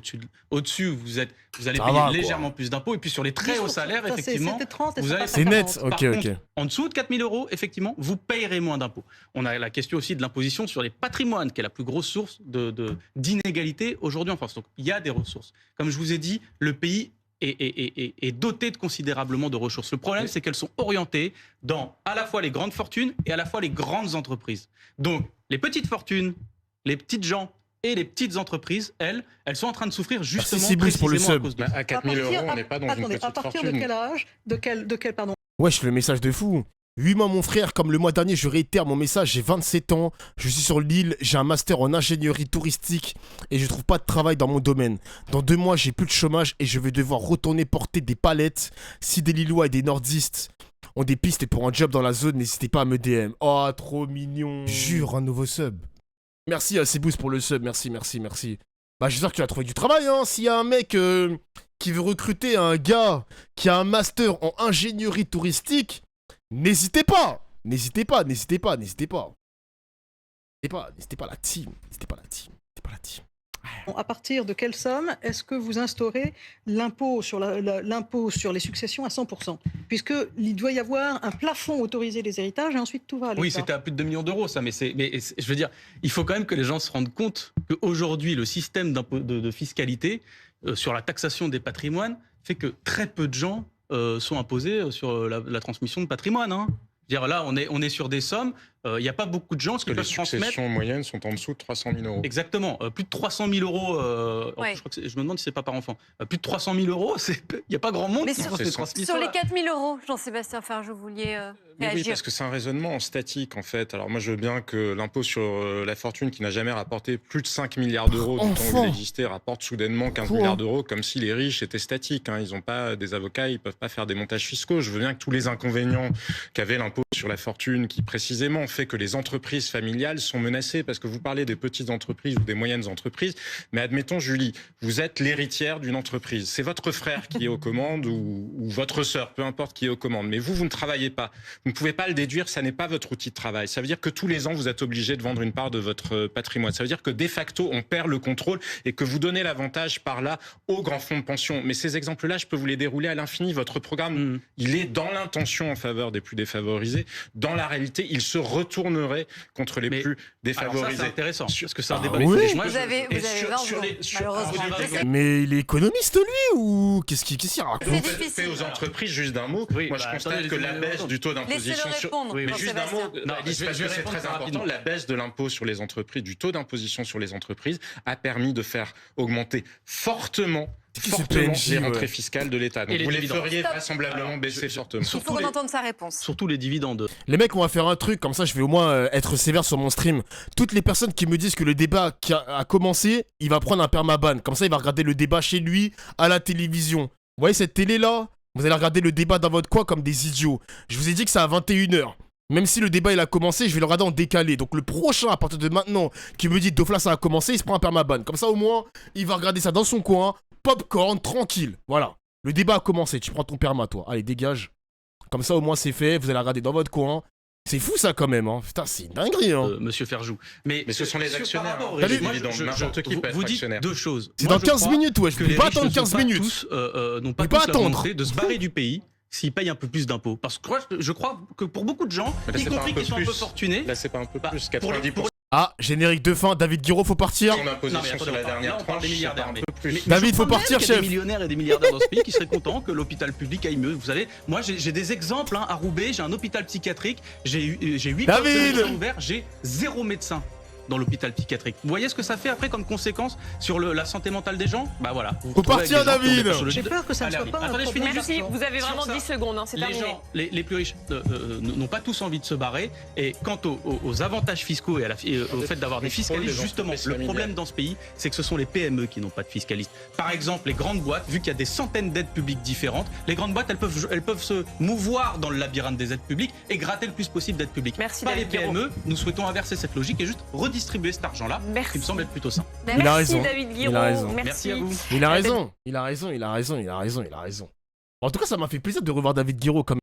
[SPEAKER 5] au-dessus, vous allez
[SPEAKER 1] Ça
[SPEAKER 5] payer
[SPEAKER 1] va, quoi.
[SPEAKER 5] légèrement plus d'impôts. Et puis sur les très hauts salaires,
[SPEAKER 7] Ça,
[SPEAKER 5] effectivement,
[SPEAKER 7] c'était 30 et
[SPEAKER 5] vous
[SPEAKER 7] ça
[SPEAKER 5] allez-
[SPEAKER 7] passe à
[SPEAKER 1] C'est net,
[SPEAKER 7] 40.
[SPEAKER 1] ok,
[SPEAKER 5] par
[SPEAKER 1] ok.
[SPEAKER 5] contre, en dessous de 4 000 euros, effectivement, vous payerez moins d'impôts. On a la question aussi de l'imposition sur les patrimoines, qui est la plus grosse source d'inégalité aujourd'hui en France. Donc il y a des ressources. Comme je vous ai dit, le pays est doté de considérablement de ressources. Le problème, c'est qu'elles sont orientées dans à la fois les grandes fortunes et à la fois les grandes entreprises. Donc les petites fortunes, les petites gens et les petites entreprises, elles sont en train de souffrir justement
[SPEAKER 1] Sibus, pour le
[SPEAKER 5] précisément à
[SPEAKER 1] sub.
[SPEAKER 5] cause de
[SPEAKER 6] Bah,
[SPEAKER 5] ça.
[SPEAKER 6] à 4 000 euros, on n'est pas dans une
[SPEAKER 7] Attendez,
[SPEAKER 6] petite
[SPEAKER 7] à partir
[SPEAKER 6] fortune.
[SPEAKER 7] de quel âge, de quel pardon,
[SPEAKER 1] Wesh, le message de fou. 8 mois, mon frère, comme le mois dernier, je réitère mon message, j'ai 27 ans, je suis sur l'île, j'ai un master en ingénierie touristique et je trouve pas de travail dans mon domaine. Dans 2 mois, j'ai plus de chômage et je vais devoir retourner porter des palettes. Si des Lillois et des Nordistes ont des pistes pour un job dans la zone, n'hésitez pas à me DM. Oh, trop mignon. Jure, un nouveau sub. Merci à Cebous pour le sub, merci. Bah, j'espère que tu as trouvé du travail, hein. S'il y a un mec qui veut recruter un gars qui a un master en ingénierie touristique, n'hésitez pas, la team.
[SPEAKER 7] à partir de quelle somme est-ce que vous instaurez l'impôt sur les successions à 100%? Puisqu'il doit y avoir un plafond autorisé des héritages et ensuite tout va à l'État.
[SPEAKER 5] Oui, c'était à plus de 2 millions d'euros, ça. Mais je veux dire, il faut quand même que les gens se rendent compte qu'aujourd'hui, le système de fiscalité sur la taxation des patrimoines fait que très peu de gens sont imposés sur la transmission de patrimoine. Hein. Je veux dire, là, on est sur des sommes. Il n'y a pas beaucoup de gens
[SPEAKER 6] Parce que les successions moyennes sont en dessous de 300 000 euros.
[SPEAKER 5] Exactement. Plus de 300 000 euros.
[SPEAKER 3] Ouais.
[SPEAKER 5] Je me demande si c'est pas par enfant. Plus de 300 000 euros, il n'y a pas grand monde
[SPEAKER 3] Mais
[SPEAKER 5] qui
[SPEAKER 3] sur-
[SPEAKER 5] peut se transmettre
[SPEAKER 3] Sur les
[SPEAKER 5] ça.
[SPEAKER 3] 4 000 euros, Jean-Sébastien Ferjou, vous vouliez
[SPEAKER 6] Mais oui,
[SPEAKER 3] réagir.
[SPEAKER 6] parce que c'est un raisonnement statique en fait. Alors moi je veux bien que l'impôt sur la fortune qui n'a jamais rapporté plus de 5 milliards d'euros du temps
[SPEAKER 1] Enfant.
[SPEAKER 6] où il existait rapporte soudainement 15
[SPEAKER 1] Quoi
[SPEAKER 6] milliards d'euros comme si les riches étaient statiques. Hein. Ils n'ont pas des avocats, ils peuvent pas faire des montages fiscaux. Je veux bien que tous les inconvénients qu'avait l'impôt sur la fortune qui précisément fait que les entreprises familiales sont menacées parce que vous parlez des petites entreprises ou des moyennes entreprises. Mais admettons Julie, vous êtes l'héritière d'une entreprise. C'est votre frère qui est aux commandes ou votre sœur, peu importe qui est aux commandes. Mais vous ne travaillez pas. Vous ne pouvez pas le déduire, ça n'est pas votre outil de travail. Ça veut dire que tous les ans, vous êtes obligé de vendre une part de votre patrimoine. Ça veut dire que de facto, on perd le contrôle et que vous donnez l'avantage par là aux grands fonds de pension. Mais ces exemples-là, je peux vous les dérouler à l'infini. Votre programme, il est dans l'intention en faveur des plus défavorisés. Dans la réalité, il se retournerait contre les plus
[SPEAKER 5] Alors ça,
[SPEAKER 6] défavorisés.
[SPEAKER 5] c'est intéressant, parce que c'est un débat.
[SPEAKER 1] oui.
[SPEAKER 5] Moi,
[SPEAKER 3] Vous avez
[SPEAKER 5] et
[SPEAKER 3] 20
[SPEAKER 5] sur
[SPEAKER 3] jours,
[SPEAKER 5] les-
[SPEAKER 3] malheureusement.
[SPEAKER 1] Mais il est économiste, lui, ou qu'est-ce qu'il raconte?
[SPEAKER 3] C'est
[SPEAKER 6] Vous
[SPEAKER 3] difficile.
[SPEAKER 6] faites aux entreprises, juste d'un mot.
[SPEAKER 5] Oui,
[SPEAKER 6] Moi,
[SPEAKER 5] bah,
[SPEAKER 6] je constate
[SPEAKER 5] attendez,
[SPEAKER 6] que la
[SPEAKER 5] laissez-le
[SPEAKER 6] baisse
[SPEAKER 5] répondre.
[SPEAKER 6] du taux d'imposition
[SPEAKER 3] Laissez-le
[SPEAKER 6] sur...
[SPEAKER 3] répondre,
[SPEAKER 5] Oui,
[SPEAKER 6] Mais
[SPEAKER 5] oui.
[SPEAKER 6] juste d'un mot,
[SPEAKER 3] Jean-Sébastien.
[SPEAKER 6] Alice,
[SPEAKER 5] je vais
[SPEAKER 6] parce que c'est
[SPEAKER 5] répondre
[SPEAKER 6] très
[SPEAKER 5] très
[SPEAKER 6] important.
[SPEAKER 5] rapidement.
[SPEAKER 6] La baisse de l'impôt sur les entreprises, du taux d'imposition sur les entreprises, a permis de faire augmenter fortement
[SPEAKER 1] qui ce
[SPEAKER 6] les
[SPEAKER 1] PNJ,
[SPEAKER 6] rentrées
[SPEAKER 1] ouais.
[SPEAKER 6] fiscales de l'État. Donc
[SPEAKER 5] Et les
[SPEAKER 6] vous les
[SPEAKER 5] dividendes.
[SPEAKER 6] feriez
[SPEAKER 3] Stop.
[SPEAKER 6] vraisemblablement baisser fortement.
[SPEAKER 3] Il faut qu'on entende sa réponse.
[SPEAKER 5] Surtout les dividendes.
[SPEAKER 1] Les mecs, on va faire un truc, comme ça je vais au moins être sévère sur mon stream. Toutes les personnes qui me disent que le débat qui a commencé, il va prendre un permaban. Comme ça, il va regarder le débat chez lui, à la télévision. Vous voyez cette télé-là? Vous allez regarder le débat dans votre coin comme des idiots. Je vous ai dit que c'est à 21h. Même si le débat il a commencé, je vais le regarder en décalé. Donc le prochain, à partir de maintenant, qui me dit Dofla ça a commencé, il se prend un permaban. Comme ça au moins, il va regarder ça dans son coin, popcorn, tranquille. Voilà. Le débat a commencé, tu prends ton perma toi. Allez, dégage. Comme ça au moins c'est fait, vous allez regarder dans votre coin. C'est fou ça quand même, hein. Putain, c'est une dinguerie, hein.
[SPEAKER 5] Monsieur Ferjou. Mais
[SPEAKER 6] ce sont les
[SPEAKER 5] par
[SPEAKER 6] actionnaires,
[SPEAKER 5] rapport au
[SPEAKER 6] hein.
[SPEAKER 5] régime,
[SPEAKER 6] Pas les dividendes, n'importe qui peut être
[SPEAKER 5] vous dites
[SPEAKER 6] actionnaire.
[SPEAKER 5] deux choses.
[SPEAKER 1] C'est
[SPEAKER 5] Moi,
[SPEAKER 1] dans
[SPEAKER 5] je
[SPEAKER 1] 15
[SPEAKER 5] crois
[SPEAKER 1] minutes, ouais. Je
[SPEAKER 5] que
[SPEAKER 1] peux
[SPEAKER 5] les
[SPEAKER 1] pas
[SPEAKER 5] riches
[SPEAKER 1] attendre
[SPEAKER 5] ne sont
[SPEAKER 1] 15
[SPEAKER 5] pas
[SPEAKER 1] minutes.
[SPEAKER 5] tous, n'ont pas
[SPEAKER 1] peux pas
[SPEAKER 5] tous la
[SPEAKER 1] attendre.
[SPEAKER 5] volonté de se barrer du pays s'ils payent un peu plus d'impôts. Parce que je crois que pour beaucoup de gens,
[SPEAKER 6] Mais là,
[SPEAKER 5] y
[SPEAKER 6] c'est pas
[SPEAKER 5] compris
[SPEAKER 6] un peu
[SPEAKER 5] qui sont un peu
[SPEAKER 6] plus.
[SPEAKER 5] fortunés,
[SPEAKER 6] Là, c'est pas un peu
[SPEAKER 5] Bah,
[SPEAKER 6] plus,
[SPEAKER 5] pour les-
[SPEAKER 6] 90%.
[SPEAKER 1] Ah, générique de fin, David Guiraud, faut partir.
[SPEAKER 6] Son imposition
[SPEAKER 5] Non, mais
[SPEAKER 6] sur la
[SPEAKER 5] attendez,
[SPEAKER 6] dernière
[SPEAKER 5] là, on parle
[SPEAKER 6] tranche,
[SPEAKER 5] des
[SPEAKER 6] c'est
[SPEAKER 5] milliardaires,
[SPEAKER 6] pas un
[SPEAKER 5] mais-
[SPEAKER 6] peu plus.
[SPEAKER 1] David,
[SPEAKER 5] je
[SPEAKER 1] faut
[SPEAKER 5] crois
[SPEAKER 1] partir,
[SPEAKER 5] même qu'il y a
[SPEAKER 1] chef.
[SPEAKER 5] des millionnaires et des milliardaires dans ce pays qui seraient contents que l'hôpital public aille mieux. Vous savez, moi j'ai des exemples hein, à Roubaix, j'ai un hôpital psychiatrique, j'ai 8 postes de
[SPEAKER 1] David
[SPEAKER 5] médecins ouverts, j'ai 0 médecin dans l'hôpital psychiatrique. Vous voyez ce que ça fait après comme conséquence sur la santé mentale des gens? Bah voilà. Vous
[SPEAKER 1] Faut
[SPEAKER 5] retrouvez avec
[SPEAKER 1] partir,
[SPEAKER 5] des gens qui ont des
[SPEAKER 1] David.
[SPEAKER 5] pathologies
[SPEAKER 7] J'ai
[SPEAKER 5] de-
[SPEAKER 7] peur que ça ne
[SPEAKER 5] Allez,
[SPEAKER 7] soit pas un
[SPEAKER 5] attendez, je finis
[SPEAKER 7] problème.
[SPEAKER 5] juste.
[SPEAKER 2] Merci, vous avez vraiment
[SPEAKER 5] Sur ça,
[SPEAKER 2] 10 secondes, hein, c'est
[SPEAKER 5] Les
[SPEAKER 2] terminé.
[SPEAKER 5] gens, les plus riches n'ont pas tous envie de se barrer. Et quant aux avantages fiscaux et au fait d'avoir des fiscalistes,
[SPEAKER 6] des
[SPEAKER 5] justement,
[SPEAKER 6] entreprises
[SPEAKER 5] le
[SPEAKER 6] familiales.
[SPEAKER 5] problème dans ce pays, c'est que ce sont les PME qui n'ont pas de fiscalistes. Par exemple, les grandes boîtes, vu qu'il y a des centaines d'aides publiques différentes, les grandes boîtes, elles peuvent se mouvoir dans le labyrinthe des aides publiques et gratter le plus possible d'aides publiques.
[SPEAKER 2] Merci,
[SPEAKER 5] Pas les
[SPEAKER 2] David Guiraud.
[SPEAKER 5] PME, nous souhaitons inverser cette logique et juste redistribuer cet argent-là,
[SPEAKER 2] Merci.
[SPEAKER 5] qui me semble être plutôt sain.
[SPEAKER 2] Merci,
[SPEAKER 1] Il a raison.
[SPEAKER 2] David
[SPEAKER 1] Il
[SPEAKER 2] Guiraud.
[SPEAKER 1] a raison.
[SPEAKER 5] Merci à vous.
[SPEAKER 1] Il a raison. Il a raison. En tout cas, ça m'a fait plaisir de revoir David Guiraud comme